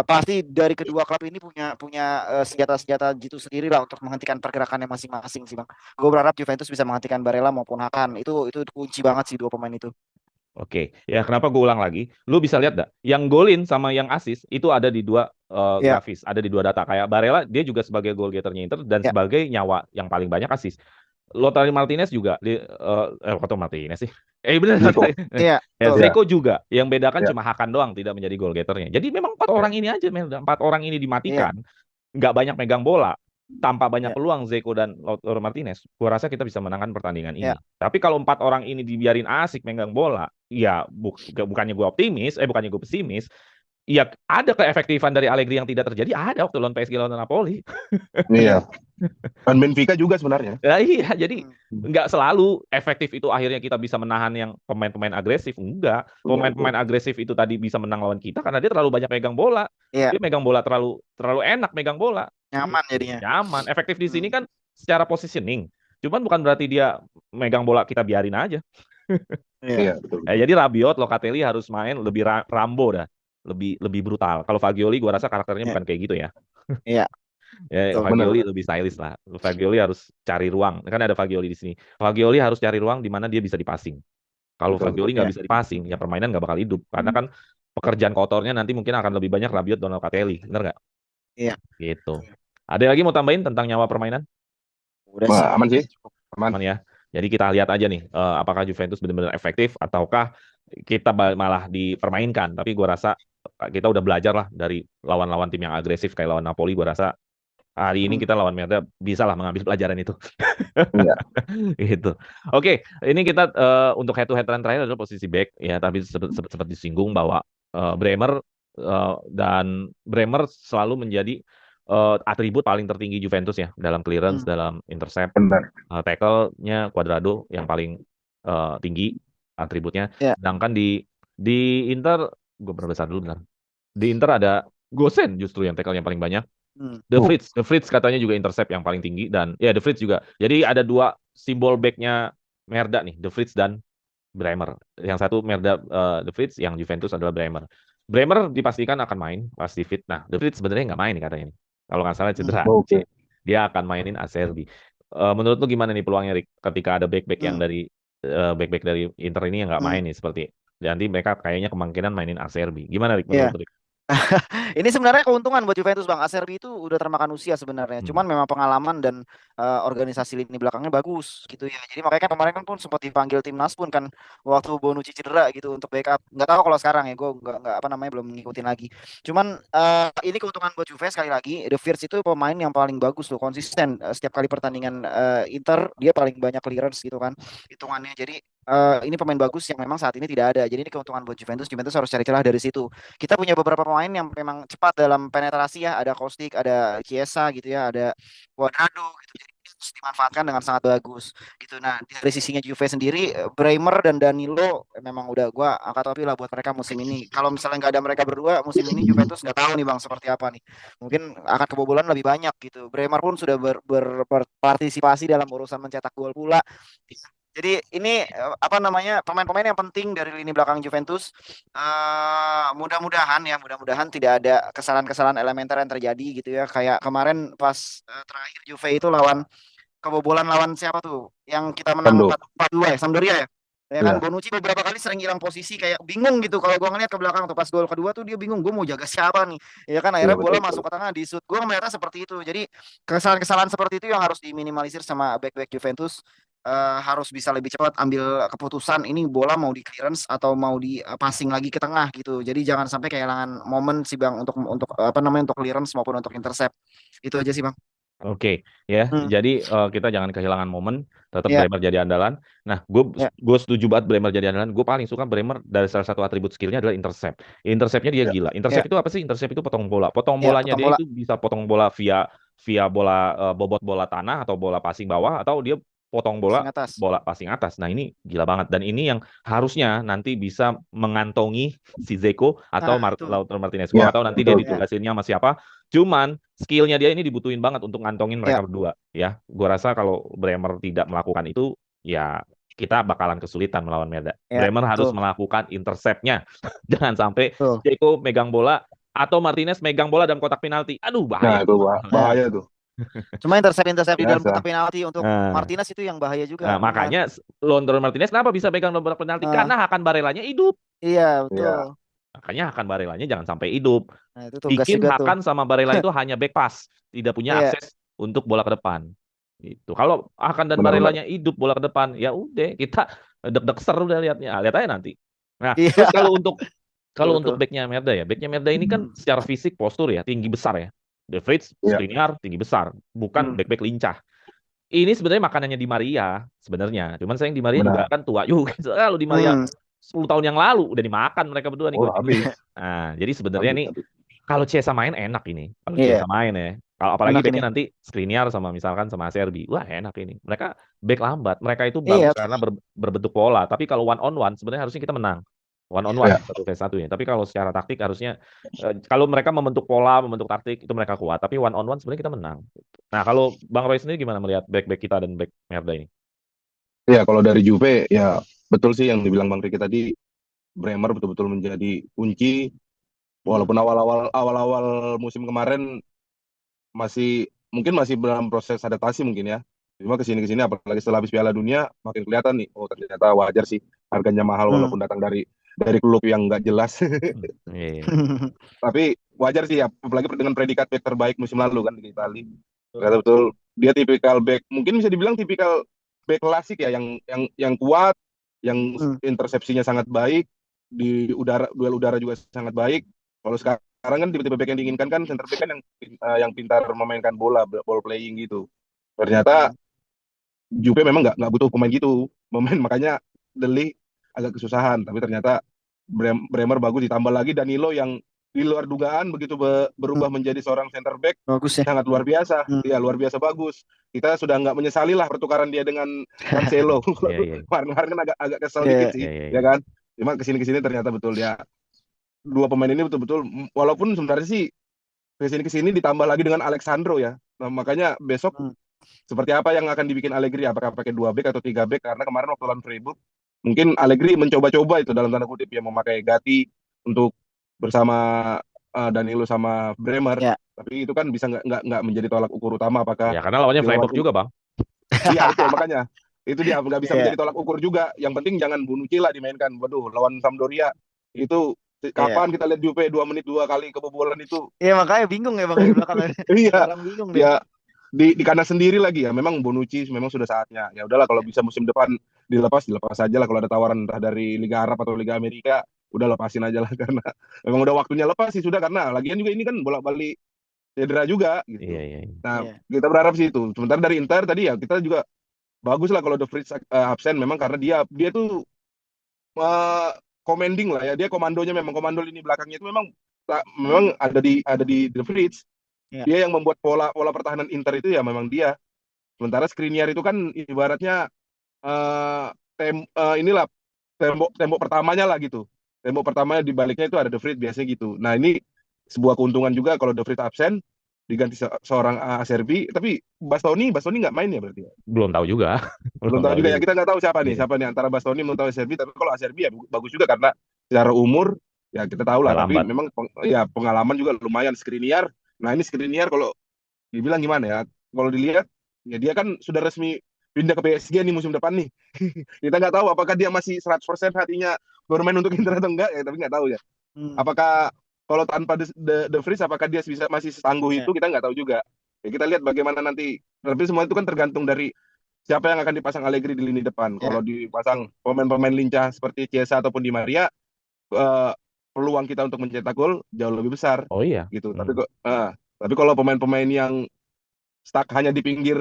S2: pasti dari kedua klub ini punya senjata-senjata gitu sendiri lah untuk menghentikan pergerakannya masing-masing sih bang. Gue berharap Juventus bisa menghentikan Barella maupun Hakan. Itu kunci banget sih dua pemain itu.
S1: Oke, ya kenapa gue ulang lagi? Lu bisa lihat dah, yang golin sama yang assist itu ada di dua
S2: Ya,
S1: grafis, ada di dua data. Kayak Barella, dia juga sebagai goal getternya Inter dan
S2: ya,
S1: sebagai nyawa yang paling banyak assist. Lautaro Martinez juga Lautaro Martinez sih. Bener
S3: Zico.
S2: iya,
S1: ya
S2: betul.
S3: Ya,
S1: Zeko juga. Yang bedakan
S3: ya,
S1: cuma Hakan doang tidak menjadi goal getternya. Jadi memang empat
S3: ya.
S1: orang ini aja, empat orang ini
S2: Iya,
S1: dimatikan, nggak banyak megang bola. Tanpa banyak
S2: iya,
S1: peluang Zeko dan Lautaro Martinez, gua rasa kita bisa menangkan pertandingan
S2: iya.
S1: ini. Tapi kalau empat orang ini dibiarin asik megang bola, ya bukannya gue optimis, bukannya gue pesimis, ya ada keefektifan dari Allegri yang tidak terjadi, ada waktu lawan PSG lawan Napoli.
S3: Iya.
S2: Iya.
S3: Dan Benfica juga sebenarnya.
S1: Ya, iya, jadi
S2: Hmm.
S1: nggak selalu efektif itu akhirnya kita bisa menahan yang pemain-pemain agresif. Enggak. Pemain-pemain agresif itu tadi bisa menang lawan kita karena dia terlalu banyak megang bola.
S2: Iya,
S1: Dia megang bola terlalu terlalu enak megang bola.
S2: nyaman
S1: Gitu.
S2: jadinya.
S1: Nyaman. Efektif di sini
S2: Hmm.
S1: kan secara positioning. Cuman bukan berarti dia megang bola kita biarin aja.
S2: Iya,
S3: Iya, betul.
S1: Jadi Rabiot, Locatelli harus main lebih Rambo dah. Lebih lebih brutal. Kalau Fagioli gua rasa karakternya
S2: iya,
S1: bukan kayak gitu ya.
S2: iya,
S1: Ya,
S2: betul.
S3: Benar,
S1: Fagioli
S3: benar.
S1: lebih stylish lah. Fagioli harus cari ruang. Kan ada Fagioli di sini. Fagioli harus cari ruang di mana dia bisa dipasing. Kalau
S3: Betul, betul.
S1: Fagioli nggak
S2: Iya,
S1: bisa dipasing, ya permainan nggak bakal hidup. Karena kan pekerjaan kotornya nanti mungkin akan lebih banyak Rabiot dan Locatelli. Bener nggak?
S2: iya.
S1: Gitu. Ada lagi mau tambahin tentang nyawa permainan?
S2: Udah sih.
S3: Wah, aman sih. Aman.
S1: Aman ya. Jadi kita lihat aja nih, apakah Juventus benar-benar efektif ataukah kita malah dipermainkan. Tapi gua rasa kita udah belajar lah dari lawan-lawan tim yang agresif kayak lawan Napoli. Gua rasa hari ini
S2: Hmm.
S1: kita lawan Merda bisa lah mengambil pelajaran itu.
S3: Iya.
S1: Gitu. Oke, ini kita untuk head to head run terakhir adalah posisi back ya, tapi sempat disinggung bahwa Bremer dan Bremer selalu menjadi atribut paling tertinggi Juventus ya dalam clearance,
S2: Hmm.
S1: dalam intercept,
S3: Benar.
S1: tackle-nya Cuadrado yang paling tinggi atributnya.
S2: Iya.
S1: Sedangkan di Inter, gue berbesar dulu benar. Di Inter ada Gosen justru yang tackle yang paling banyak.
S2: Hmm.
S1: The Fritz katanya juga intercept yang paling tinggi dan ya The Fritz juga. Jadi ada dua simbol backnya Merda nih, The Fritz dan Bremer. Yang satu Merda The Fritz, yang Juventus adalah Bremer. Bremer dipastikan akan main pasti fit. Nah, The Fritz sebenarnya nggak main nih katanya nih. Kalau nggak salah cedera.
S3: Oke.
S1: Dia akan mainin Acerbi. Menurut lu gimana nih peluangnya Rick, ketika ada back-back yang
S2: Hmm.
S1: dari back-back dari Inter ini yang nggak main nih seperti nanti mereka kayaknya kemungkinan mainin Acerbi. Gimana Rick
S2: Iya.
S1: menurut lu, Rick?
S2: Ini sebenarnya keuntungan buat Juventus Bang. Acerbi itu udah termakan usia sebenarnya. Cuman memang pengalaman dan organisasi lini belakangnya bagus gitu ya. Jadi makanya kan kemarin kan pun sempat dipanggil timnas pun kan waktu Bonucci cedera gitu untuk backup. Nggak tahu kalau sekarang ya, gue nggak apa namanya belum ngikutin lagi. Cuman ini keuntungan buat Juve sekali lagi. The Virts itu pemain yang paling bagus tuh, konsisten. Setiap kali pertandingan Inter dia paling banyak clearance gitu kan hitungannya. Jadi ini pemain bagus yang memang saat ini tidak ada. Jadi ini keuntungan buat Juventus. Juventus harus cari celah dari situ. Kita punya beberapa pemain yang memang cepat dalam penetrasi ya, ada Kostic, ada Chiesa gitu ya, ada Cuadrado gitu. Jadi harus dimanfaatkan dengan sangat bagus gitu. Nah, dari sisinya Juve sendiri, Bremer dan Danilo memang udah gua angkat topi lah buat mereka musim ini. Kalau misalnya nggak ada mereka berdua musim ini, Juventus nggak tahu nih Bang seperti apa nih. Mungkin akan kebobolan lebih banyak gitu. Bremer pun sudah berpartisipasi dalam urusan mencetak gol pula. Jadi ini apa namanya pemain-pemain yang penting dari lini belakang Juventus. Mudah-mudahan tidak ada kesalahan-kesalahan elementer yang terjadi gitu ya. Kayak kemarin pas terakhir Juve itu kebobolan lawan siapa tuh? Yang kita menang 4-2 ya, Sampdoria ya. Ya kan, Bonucci beberapa kali sering hilang posisi, kayak bingung gitu. Kalau gua ngeliat ke belakang tuh pas gol kedua tuh dia bingung, gue mau jaga siapa nih. Ya kan akhirnya bola masuk ke tengah, di shoot. Gue melihatnya seperti itu. Jadi kesalahan-kesalahan seperti itu yang harus diminimalisir sama back-back Juventus. Harus bisa lebih cepat ambil keputusan ini bola mau di clearance atau mau di passing lagi ke tengah gitu. Jadi jangan sampai kehilangan momen sih Bang untuk apa namanya untuk clearance maupun untuk intercept. Itu aja sih Bang.
S1: Oke, ya.
S2: Hmm.
S1: Jadi kita jangan kehilangan momen, tetap
S2: Ya.
S1: Bremer jadi andalan. Nah, gue setuju banget Bremer jadi andalan. Gue paling suka Bremer dari salah satu atribut skillnya adalah intercept. Interceptnya dia gila. Intercept itu apa sih? Intercept itu potong bola. Potong bolanya
S2: potong
S1: dia
S2: bola.
S1: itu bisa potong bola via bola bobot bola tanah atau bola passing bawah, atau dia potong bola passing atas. Nah, ini gila banget, dan ini yang harusnya nanti bisa mengantongi si Zeko atau Lautaro Martinez. Gue nggak tahu nanti dia ditugasinnya sama siapa. Cuman skillnya dia ini dibutuhin banget untuk ngantongin mereka berdua ya. Gue rasa kalau Bremer tidak melakukan itu, ya kita bakalan kesulitan melawan Merda. Bremer harus melakukan interceptnya. Jangan sampai Zeko megang bola atau Martinez megang bola dalam kotak penalti. Aduh, bahaya.
S3: Nah, itu bahaya tuh.
S2: Cuma intercept di dalam
S3: Biasa.
S2: kotak penalti untuk
S1: Nah,
S2: Martinez itu yang bahaya juga.
S1: nah, makanya Lautaro Martinez kenapa bisa pegang bola penalti?
S2: Ah,
S1: Karena Hakan Barellanya hidup.
S2: iya
S3: Iya.
S2: betul.
S1: Makanya Hakan Barellanya jangan sampai hidup.
S2: Nah itu tugas
S1: Bikin
S2: juga tuh.
S1: Hakan sama Barella itu hanya back pass, tidak punya
S2: Iya.
S1: akses untuk bola ke depan. Itu. Kalau Hakan dan
S3: Benar-benar.
S1: Barellanya hidup bola ke depan, ya udah kita deg-deg seru udah lihatnya. Ah, lihat aja nanti. Nah,
S2: Iya
S1: terus
S2: betul
S1: kalau
S2: betul.
S1: untuk backnya Merda ya, backnya Merda ini kan secara fisik postur ya tinggi besar ya. De Vrij,
S3: Iya.
S1: Skriniar tinggi besar, bukan
S2: Hmm.
S1: back-back lincah. Ini sebenarnya makanannya Di Maria sebenarnya. Cuman sayang Di Maria juga
S3: Benar.
S1: kan tua juga. Kalau Di Maria
S2: Hmm.
S1: 10 tahun yang lalu udah dimakan mereka berdua nih
S3: Oh,
S1: coach.
S3: habis.
S1: Nah, jadi sebenarnya nih
S3: Habis.
S1: kalau Chiesa main enak ini. Kalau
S2: Iya
S1: Chiesa main ya. Kalau apalagi
S2: enak ini.
S1: backnya nanti Skriniar sama misalkan sama Serbi. Wah, enak ini. Mereka back lambat. Mereka itu
S2: Iya.
S1: bagus karena berbentuk pola. Tapi kalau one on one sebenarnya harusnya kita menang. One on
S3: Iya.
S1: one satu vs satu ya. Tapi kalau secara taktik harusnya kalau mereka membentuk pola, membentuk taktik itu mereka kuat. Tapi one on one sebenarnya kita menang. Nah, kalau Bang Roy sendiri gimana melihat back-back kita dan back Merda ini?
S3: Ya, kalau dari Juve ya betul sih yang dibilang Bang Riki tadi, Bremer betul-betul menjadi kunci. Walaupun awal-awal musim kemarin mungkin masih dalam proses adaptasi mungkin ya. Cuma kesini apalagi setelah habis Piala Dunia makin kelihatan nih. Oh, ternyata wajar sih harganya mahal walaupun datang dari klub yang nggak jelas.
S1: Iya.
S3: Tapi wajar sih ya, apalagi dengan predikat back terbaik musim lalu kan di Italia. Ternyata betul dia tipikal back, mungkin bisa dibilang tipikal back klasik ya, yang kuat, yang intersepsinya sangat baik, di duel udara juga sangat baik. Kalau sekarang kan tipe-tipe back yang diinginkan kan center back kan yang pintar memainkan ball playing gitu. Ternyata Juve memang nggak butuh pemain gitu, makanya Deli agak kesusahan. Tapi ternyata Bremer bagus, ditambah lagi Danilo yang di luar dugaan begitu berubah menjadi seorang center back
S2: Bagus ya.
S3: sangat luar biasa. Ya luar biasa bagus. Kita sudah nggak menyesali lah pertukaran dia dengan Cancelo. Kemarin kan agak kesel dikit sih, ya kan. Cuma kesini ternyata betul ya, dua pemain ini betul-betul, walaupun sebenarnya sih kesini ditambah lagi dengan Alexandro ya. Nah, makanya besok seperti apa yang akan dibikin Allegri, apakah pakai 2 back atau 3 back, karena kemarin waktu lawan Freiburg mungkin Allegri mencoba-coba itu dalam tanda kutip ya, memakai Gatti untuk bersama Danilo sama Bremer. Tapi itu kan bisa nggak menjadi tolak ukur utama apakah
S1: ya karena lawannya Freiburg juga Bang.
S3: Iya betul, makanya itu dia nggak bisa menjadi tolak ukur juga. Yang penting jangan Bonucci lah dimainkan. Waduh, lawan Sampdoria itu kapan kita lihat Juve 2 menit 2 kali kebobolan itu.
S2: Iya makanya bingung ya Bang di belakang.
S3: Iya.
S2: Orang bingung dia.
S3: Ya di kanan sendiri lagi ya, memang Bonucci memang sudah saatnya. Ya udahlah, kalau bisa musim depan dilepas aja lah. Kalau ada tawaran entah dari Liga Arab atau Liga Amerika, udah lepasin aja lah karena memang udah waktunya lepas sih sudah, karena lagian juga ini kan bolak-balik cedera juga gitu. Nah, kita berharap sih itu. Sementara dari Inter tadi ya kita juga bagus lah kalau De Vrij absen, memang karena dia tuh commanding lah ya, dia komandonya, memang komando lini belakangnya itu memang ada di De Vrij. Dia yang membuat pola pertahanan Inter itu ya, memang dia. Sementara Skriniar itu kan ibaratnya inilah tembok pertamanya lah gitu. Tembok pertamanya di baliknya itu ada De Vrij biasanya gitu. Nah, ini sebuah keuntungan juga kalau De Vrij absen diganti seorang Acerbi. Tapi Bastoni nggak main ya berarti ya?
S1: Belum tahu juga.
S3: Belum tahu juga ya, kita nggak tahu siapa nih antara Bastoni atau Acerbi. Tapi kalau Acerbi ya bagus juga karena secara umur ya kita tahu lah. Tapi memang ya pengalaman juga lumayan. Skriniar, nah ini Skriniar kalau dibilang gimana ya, kalau dilihat ya dia kan sudah resmi pindah ke PSG nih musim depan nih. Kita nggak tahu apakah dia masih 100% hatinya bermain untuk Inter atau enggak ya, tapi nggak tahu ya. Apakah kalau tanpa De Vrij apakah dia masih setangguh itu, kita nggak tahu juga. Ya, kita lihat bagaimana nanti. Tapi semua itu kan tergantung dari siapa yang akan dipasang Allegri di lini depan. Kalau dipasang pemain-pemain lincah seperti Chiesa ataupun Di Maria, peluang kita untuk mencetak gol jauh lebih besar.
S1: Oh iya.
S3: Gitu. Tapi kalau pemain-pemain yang stuck hanya di pinggir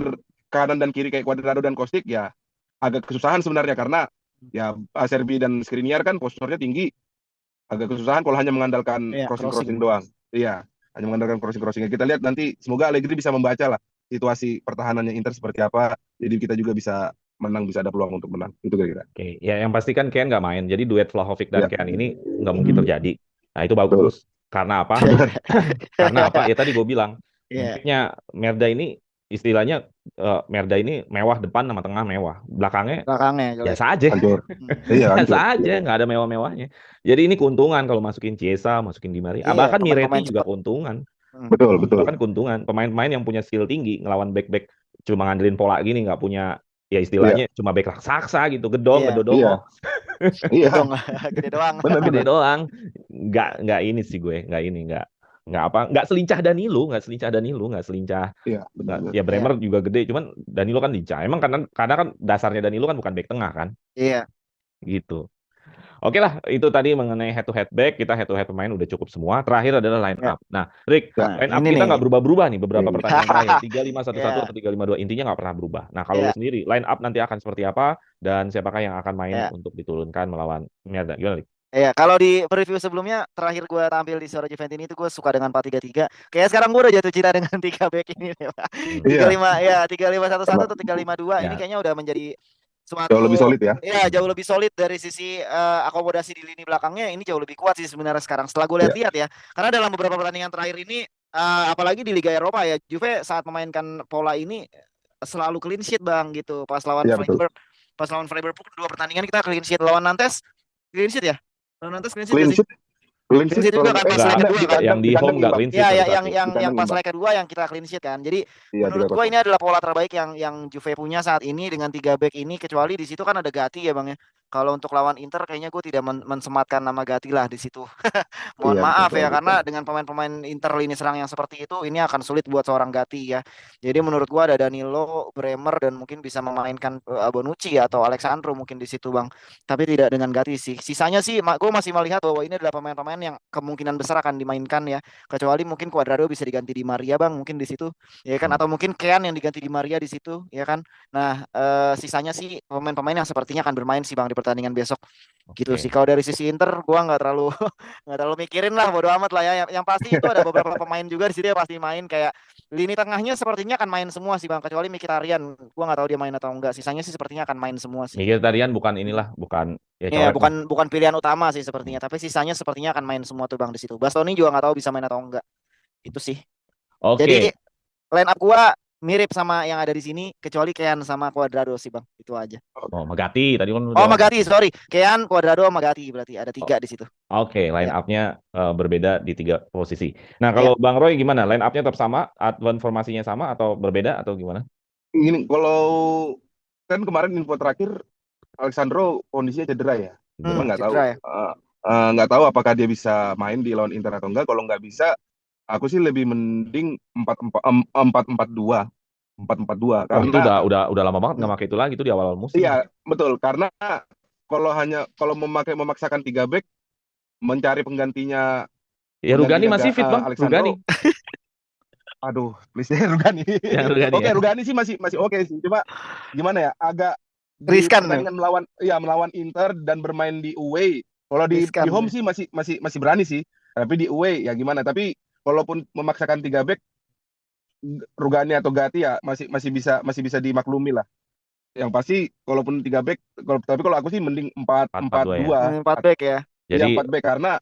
S3: kanan dan kiri kayak Cuadrado dan Kostic ya agak kesusahan sebenarnya, karena ya Acerbi dan Skriniar kan posturnya tinggi, agak kesusahan kalau hanya mengandalkan crossing doang. Iya, hanya mengandalkan crossing. Kita lihat nanti, semoga Allegri bisa membaca lah situasi pertahanannya Inter seperti apa, jadi kita juga bisa menang, bisa ada peluang untuk menang. Itu kira-kira.
S1: Oke, ya yang pasti kan Kean nggak main, jadi duet Vlahovic dan Kean ini nggak mungkin terjadi. Nah itu bagus. Karena apa? Karena apa? Ya tadi gue bilang, backnya Merda ini istilahnya Merda ini mewah depan sama tengah mewah, belakangnya biasa aja. Biasa aja, nggak ada mewah-mewahnya. Jadi ini keuntungan kalau masukin Chiesa, masukin Di Maria. Bahkan Miretti juga keuntungan.
S3: Betul, betul.
S1: Bahkan keuntungan pemain-pemain yang punya skill tinggi ngelawan back-back cuma ngandelin pola gini, nggak punya ya
S3: Iya,
S1: istilahnya cuma back raksasa gitu, gedong,
S2: Iya,
S3: iya,
S1: gedodongo,
S3: iya,
S2: gedong gede doang.
S3: benar,
S1: gede
S3: benar.
S1: doang. Nggak ini sih gue, nggak apa, nggak selincah Danilo, nggak selincah.
S3: Iya, benar,
S1: Nggak,
S3: benar.
S1: ya
S2: Iya,
S1: Bremer juga gede, cuman Danilo kan lincah. Emang karena kan dasarnya Danilo kan bukan back tengah kan,
S2: iya,
S1: gitu. Oke lah, itu tadi mengenai head to head back, kita head to head pemain udah cukup semua. Terakhir adalah line
S2: iya.
S1: up. Nah, Rick,
S3: Ya,
S2: Nah,
S1: line up
S2: ini
S1: kita
S2: nih.
S1: nggak berubah-berubah nih beberapa
S3: oke.
S1: pertandingan terakhir. 3-5-1-1
S2: Iya,
S1: atau 3-5-2 intinya nggak pernah berubah. Nah, kalau lu
S2: iya,
S1: sendiri, line up nanti akan seperti apa dan siapakah yang akan main
S2: iya.
S1: untuk diturunkan melawan Mierda? Gimana, Rick?
S2: Iya, kalau di preview sebelumnya terakhir gue tampil di Suara Juventini itu gue suka dengan 4-3-3. Kayak sekarang gue udah jatuh cinta dengan 3 back ini nih, Pak.
S1: Hmm.
S2: Tiga
S3: Iya,
S2: lima ya 3-5-1-1
S3: karena
S2: atau 3-5-2 ini
S1: Ya,
S2: kayaknya udah menjadi
S3: jauh lebih
S2: suatu
S3: solid ya.
S2: ya jauh lebih solid dari sisi akomodasi di lini belakangnya ini jauh lebih kuat sih sebenarnya sekarang setelah gue
S3: Iya,
S2: lihat-lihat ya. Karena dalam beberapa pertandingan terakhir ini apalagi di Liga Eropa ya Juve saat memainkan pola ini selalu clean sheet Bang gitu.
S3: iya betul.
S2: Pas lawan Freiburg dua pertandingan kita clean sheet lawan Nantes clean sheet ya. Lawan Nantes clean sheet
S3: Clean
S2: gak sih?
S3: sheet, clean
S2: Clean
S3: sheet
S2: sheet juga kan pas
S1: nggak,
S2: leg
S3: enggak,
S2: kedua
S3: di
S2: kan.
S3: kandang,
S1: yang di
S3: di
S1: home
S3: kandang
S1: nggak
S3: imbang.
S1: clean sheet
S2: Ya, ya
S1: satu-satu.
S3: Di
S2: yang
S3: kandang
S2: pas
S3: imbang.
S2: leg kedua yang kita clean sheet kan. Jadi
S3: Iya,
S2: menurut gue
S3: 3-0.
S2: ini adalah pola terbaik yang Juve punya saat ini dengan 3 back ini kecuali di situ kan ada Gatti ya Bang ya. Kalau untuk lawan Inter kayaknya gue tidak mensematkan nama Gatti lah di situ. Mohon
S3: Iya,
S2: maaf
S3: betul,
S2: ya
S3: betul.
S2: karena dengan pemain-pemain Inter lini serang yang seperti itu ini akan sulit buat seorang Gatti ya. Jadi menurut gue ada Danilo, Bremer dan mungkin bisa memainkan Bonucci atau Alexandro mungkin di situ Bang. Tapi tidak dengan Gatti sih. Sisanya sih gue masih melihat bahwa ini adalah pemain-pemain yang kemungkinan besar akan dimainkan ya. Kecuali mungkin Cuadrado bisa diganti di Maria Bang mungkin di situ ya kan
S1: Hmm.
S2: atau mungkin Kean yang diganti di Maria di situ ya kan. Nah, sisanya sih pemain-pemain yang sepertinya akan bermain sih Bang di pertandingan besok. Gitu sih.
S1: Oke.
S2: Kalau dari sisi Inter gua nggak terlalu nggak terlalu mikirin lah bodo amat lah ya. Yang pasti itu ada beberapa pemain juga di situ ya pasti main kayak lini tengahnya sepertinya akan main semua sih Bang kecuali Mkhitaryan. Gua nggak tahu dia main atau enggak. Sisanya sih sepertinya akan main semua sih.
S1: Mkhitaryan bukan inilah, bukan ya
S2: Iya,
S1: coret lah.
S2: bukan pilihan utama sih
S1: Hmm.
S2: sepertinya, tapi sisanya sepertinya akan main semua tuh Bang di situ. Bastoni juga nggak tahu bisa main atau enggak. Itu sih. Jadi
S1: Oke.
S2: line up gua mirip sama yang ada di sini kecuali Kean sama Cuadrado sih Bang. Itu aja.
S1: Oh, Magati tadi kan lu
S2: Oh,
S1: jawab.
S2: Magati, sorry. Kean, Cuadrado, Magati berarti ada 3 di situ.
S1: Oke, line
S2: Ya.
S1: up-nya berbeda di 3 posisi. Nah,
S2: Ya.
S1: kalau Bang Roy gimana? Line up-nya tetap sama, formasinya sama atau berbeda atau gimana?
S3: Gini, kalau kan kemarin info terakhir Alexandro kondisinya cedera ya. Cuma nggak tahu,
S2: Cedera ya.
S3: nggak tahu apakah dia bisa main di lawan Inter atau enggak. Kalau nggak bisa, aku sih lebih mending 4-4-2, 4-4-2
S1: Oh, itu
S3: karena
S1: udah lama banget nggak pakai itu lagi, itu di awal musim.
S3: iya betul karena kalau memaksakan 3 back mencari penggantinya
S1: Ya Rugani masih fit, Bang.
S3: Alexandro.
S1: Rugani.
S3: Aduh, please ya Rugani.
S1: Yang Rugani
S3: Oke,
S1: ya.
S3: Rugani sih masih oke sih. Cuma gimana ya? Agak di
S2: Riskan
S3: pertandingan melawan Inter dan bermain di away. Kalau di
S2: Riskan
S3: home
S2: ya.
S3: sih masih berani sih. Tapi di away ya gimana? Tapi walaupun memaksakan 3 back Rugani atau Gatti ya masih bisa dimaklumi lah. Yang pasti walaupun 3 back tapi kalau aku sih mending 4-4-2.
S2: 4 back ya.
S1: Jadi
S3: 4 back karena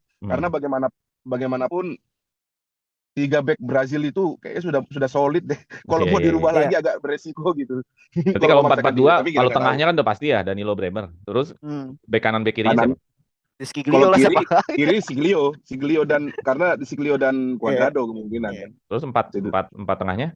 S3: bagaimanapun 3 back Brazil itu kayaknya sudah solid deh. Kalau mau dirubah
S2: Iya.
S3: lagi agak beresiko gitu.
S1: berarti kalau
S3: memaksakan
S1: 4-4-2,
S3: tapi kita
S1: kalau
S3: nggak
S1: tengahnya kan udah pasti ya Danilo Bremer. Terus back kanan back kirinya
S3: kanan.
S1: siapa?
S2: Rizky
S3: Kalau
S2: Giglio lah siapa?
S3: kiri Siglio dan karena Siglio dan Cuadrado kemungkinan
S2: Iya.
S3: kan.
S1: Terus empat tengahnya?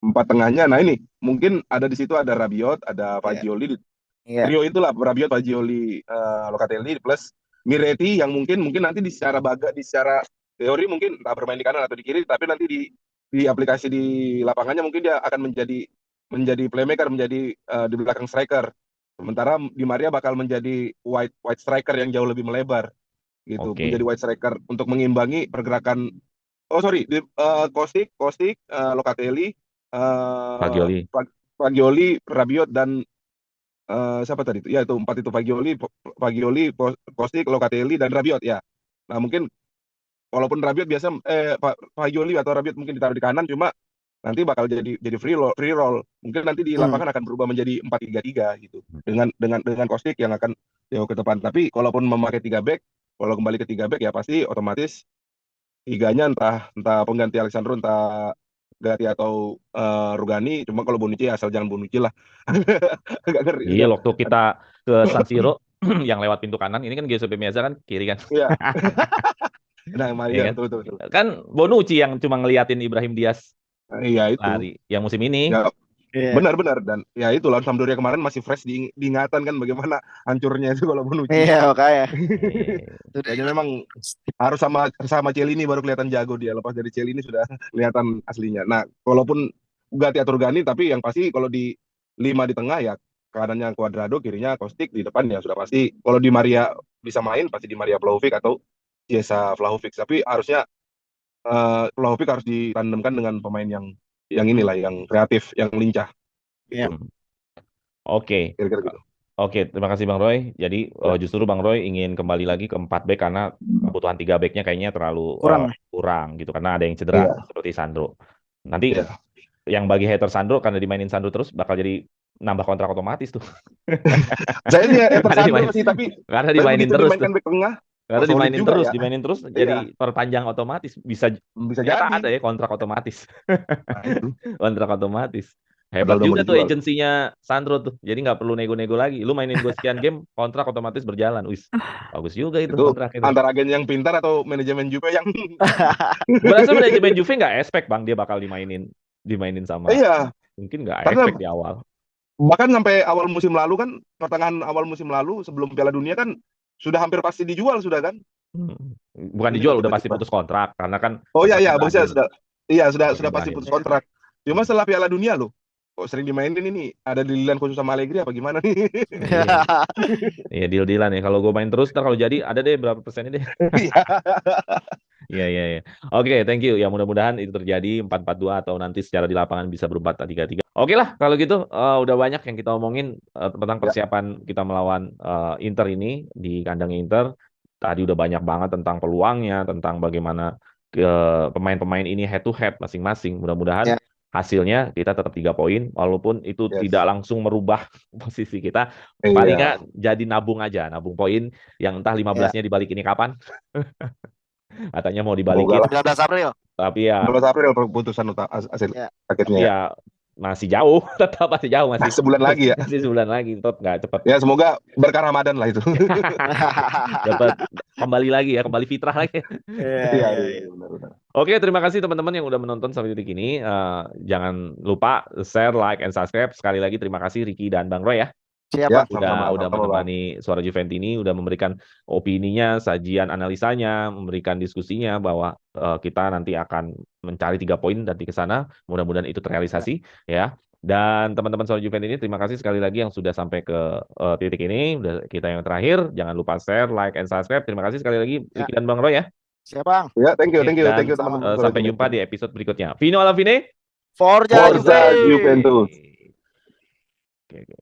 S3: 4 tengahnya. Nah ini mungkin ada di situ ada Rabiot, ada Fagioli.
S2: Iya.
S3: Trio itulah Rabiot, Fagioli, Locatelli plus Miretti yang mungkin nanti secara teori mungkin tak bermain di kanan atau di kiri, tapi nanti di aplikasi di lapangannya mungkin dia akan menjadi playmaker, menjadi di belakang striker. Sementara Di Maria bakal menjadi wide striker yang jauh lebih melebar gitu, menjadi wide striker untuk mengimbangi pergerakan. Oh sorry, Kostic, Locatelli, Fagioli, Rabiot dan siapa tadi itu? Ya itu 4 itu Fagioli, Kostic, Locatelli dan Rabiot ya. Nah mungkin walaupun Rabiot biasa Fagioli atau Rabiot mungkin ditaruh di kanan, cuma nanti bakal jadi free roll. Mungkin nanti di lapangan akan berubah menjadi 4-3-3 gitu. Dengan Kostic yang akan jauh ke depan. Tapi kalaupun memakai 3 back, kalau kembali ke 3 back ya pasti otomatis tiganya entah pengganti Alexandro, entah Gatti atau Rugani. Cuma kalau Bonucci asal jangan Bonucci lah. Agak ngeri.
S1: Iya, waktu kita ke San Siro yang lewat pintu kanan, ini kan Giuseppe Meazza kan kiri kan.
S3: Iya. Nah,
S1: Ya
S3: iya
S1: kan?
S3: betul betul betul.
S1: Kan Bonucci yang cuma ngeliatin Ibrahim Diaz
S3: Iya itu.
S1: lari yang musim ini.
S3: Ya
S2: Iya.
S3: benar dan ya itu lawan Sampdoria kemarin masih fresh diingatan kan bagaimana hancurnya itu kalau Bonucci.
S2: Iya, makanya.
S1: Eh,
S2: Udah
S3: Kayaknya
S2: ingat.
S3: memang harus sama Cielini baru kelihatan jago dia. Lepas dari Cielini sudah kelihatan aslinya. Nah, walaupun Gatti atur Gani, tapi yang pasti kalau di 5 di tengah ya kanannya Cuadrado, kirinya Kostic, di depan ya sudah pasti. Kalau di Maria bisa main pasti di Maria Vlahovic atau Chiesa Vlahovic. Tapi harusnya Vlahovic harus ditandemkan dengan pemain yang inilah, yang kreatif, yang lincah.
S2: Iya.
S3: Gitu.
S1: Oke.
S3: Kira-kira gitu.
S1: Oke, terima kasih Bang Roy. Jadi
S3: Ya.
S1: justru Bang Roy ingin kembali lagi ke 4 back karena kebutuhan 3 backnya kayaknya terlalu
S2: Kurang.
S1: kurang gitu karena ada yang cedera
S3: Iya.
S1: seperti Sandro. Nanti
S3: Iya.
S1: yang bagi hater Sandro karena dimainin Sandro terus bakal jadi nambah kontrak otomatis tuh.
S3: Saya ini ya
S1: Karena
S3: Sandro
S1: dimain-
S3: sih, tapi
S1: Karena dimainin
S3: begitu
S1: terus
S3: dimainkan
S1: tuh.
S3: back tengah,
S1: Karena
S3: solid
S1: dimainin
S3: juga
S1: terus,
S3: ya.
S1: dimainin terus
S3: Iya.
S1: jadi perpanjang otomatis bisa
S3: Bisa
S1: ternyata
S3: jadi.
S1: ada ya kontrak otomatis.
S3: Nah, itu.
S1: Kontrak otomatis. Hebat
S3: Padahal udah mau
S1: juga tuh
S3: dijual.
S1: agensinya Sandro tuh. Jadi nggak perlu nego-nego lagi. Lu mainin gue sekian game, kontrak otomatis berjalan. Wis, bagus juga itu
S3: Itu
S1: kontrak itu.
S3: antara agen yang pintar atau manajemen Juve yang
S1: Gue rasa manajemen Juve nggak expect Bang dia bakal dimainin sama.
S3: iya,
S1: Mungkin nggak
S3: karena
S1: expect di awal.
S3: bahkan sampai awal musim lalu kan, pertengahan awal musim lalu sebelum Piala Dunia kan sudah hampir pasti dijual sudah kan.
S1: Bukan
S3: Ini
S1: dijual,
S3: juga
S1: udah pasti
S3: tiba-tiba.
S1: putus kontrak karena kan
S3: Oh iya
S1: kontraknya
S3: maksudnya
S1: berakhir.
S3: sudah iya sudah
S1: Kontraknya
S3: pasti
S1: berakhir.
S3: putus kontrak. Cuma setelah Piala Dunia loh, kok sering dimainin ini, ada dealan khusus sama Allegri apa gimana nih?
S1: Iya, iya deal-dealan ya. Kalau gue main terus, ntar kalau jadi ada deh berapa persennya deh.
S3: Iya.
S1: Iya. Oke, thank you. Ya mudah-mudahan itu terjadi 4-4-2 atau nanti secara di lapangan bisa berubah 3-3. Oke lah, kalau gitu udah banyak yang kita omongin tentang
S3: Ya.
S1: persiapan kita melawan Inter ini di kandang Inter. Tadi udah banyak banget tentang peluangnya, tentang bagaimana pemain-pemain ini head to head masing-masing. Mudah-mudahan
S2: Ya.
S1: hasilnya kita tetap 3 poin, walaupun itu
S3: Yes.
S1: tidak langsung merubah posisi kita.
S3: Iya.
S1: Paling nggak jadi nabung aja, nabung poin yang entah 15-nya dibalik ini kapan. Katanya mau dibalikin,
S3: Semoga lah.
S2: 19 April.
S1: tapi ya
S3: 12 April keputusan hasil
S2: Ya.
S3: akhirnya.
S1: ya masih jauh, tetap masih jauh, masih
S3: Sebulan lagi ya.
S1: masih sebulan lagi, tetap nggak cepat.
S3: Ya semoga berkah Ramadan lah itu.
S1: Dapat kembali lagi ya, kembali fitrah lagi.
S2: Iya.
S3: Benar.
S1: Oke, terima kasih teman-teman yang udah menonton sampai detik ini. Jangan lupa share, like, and subscribe. Sekali lagi terima kasih Ricky dan Bang Roy ya.
S2: Siapa?
S3: Ya, sama-sama,
S1: Udah
S3: sama-sama, Bang.
S1: menemani Suara Juventini, udah memberikan opininya, sajian analisanya, memberikan diskusinya bahwa kita nanti akan mencari 3 poin nanti ke sana. Mudah-mudahan itu terrealisasi ya. Dan teman-teman Suara Juventini, terima kasih sekali lagi yang sudah sampai ke titik ini. Udah kita yang terakhir. Jangan lupa share, like, and subscribe. Terima kasih sekali lagi Ricky dan Bang Roy ya.
S2: Siapa?
S3: Ya, thank you
S1: Dan,
S3: teman-teman.
S1: sampai jumpa di episode berikutnya. Vino alla fine.
S2: Forza
S3: Forza
S2: Juve.
S3: Juventus.
S1: Oke.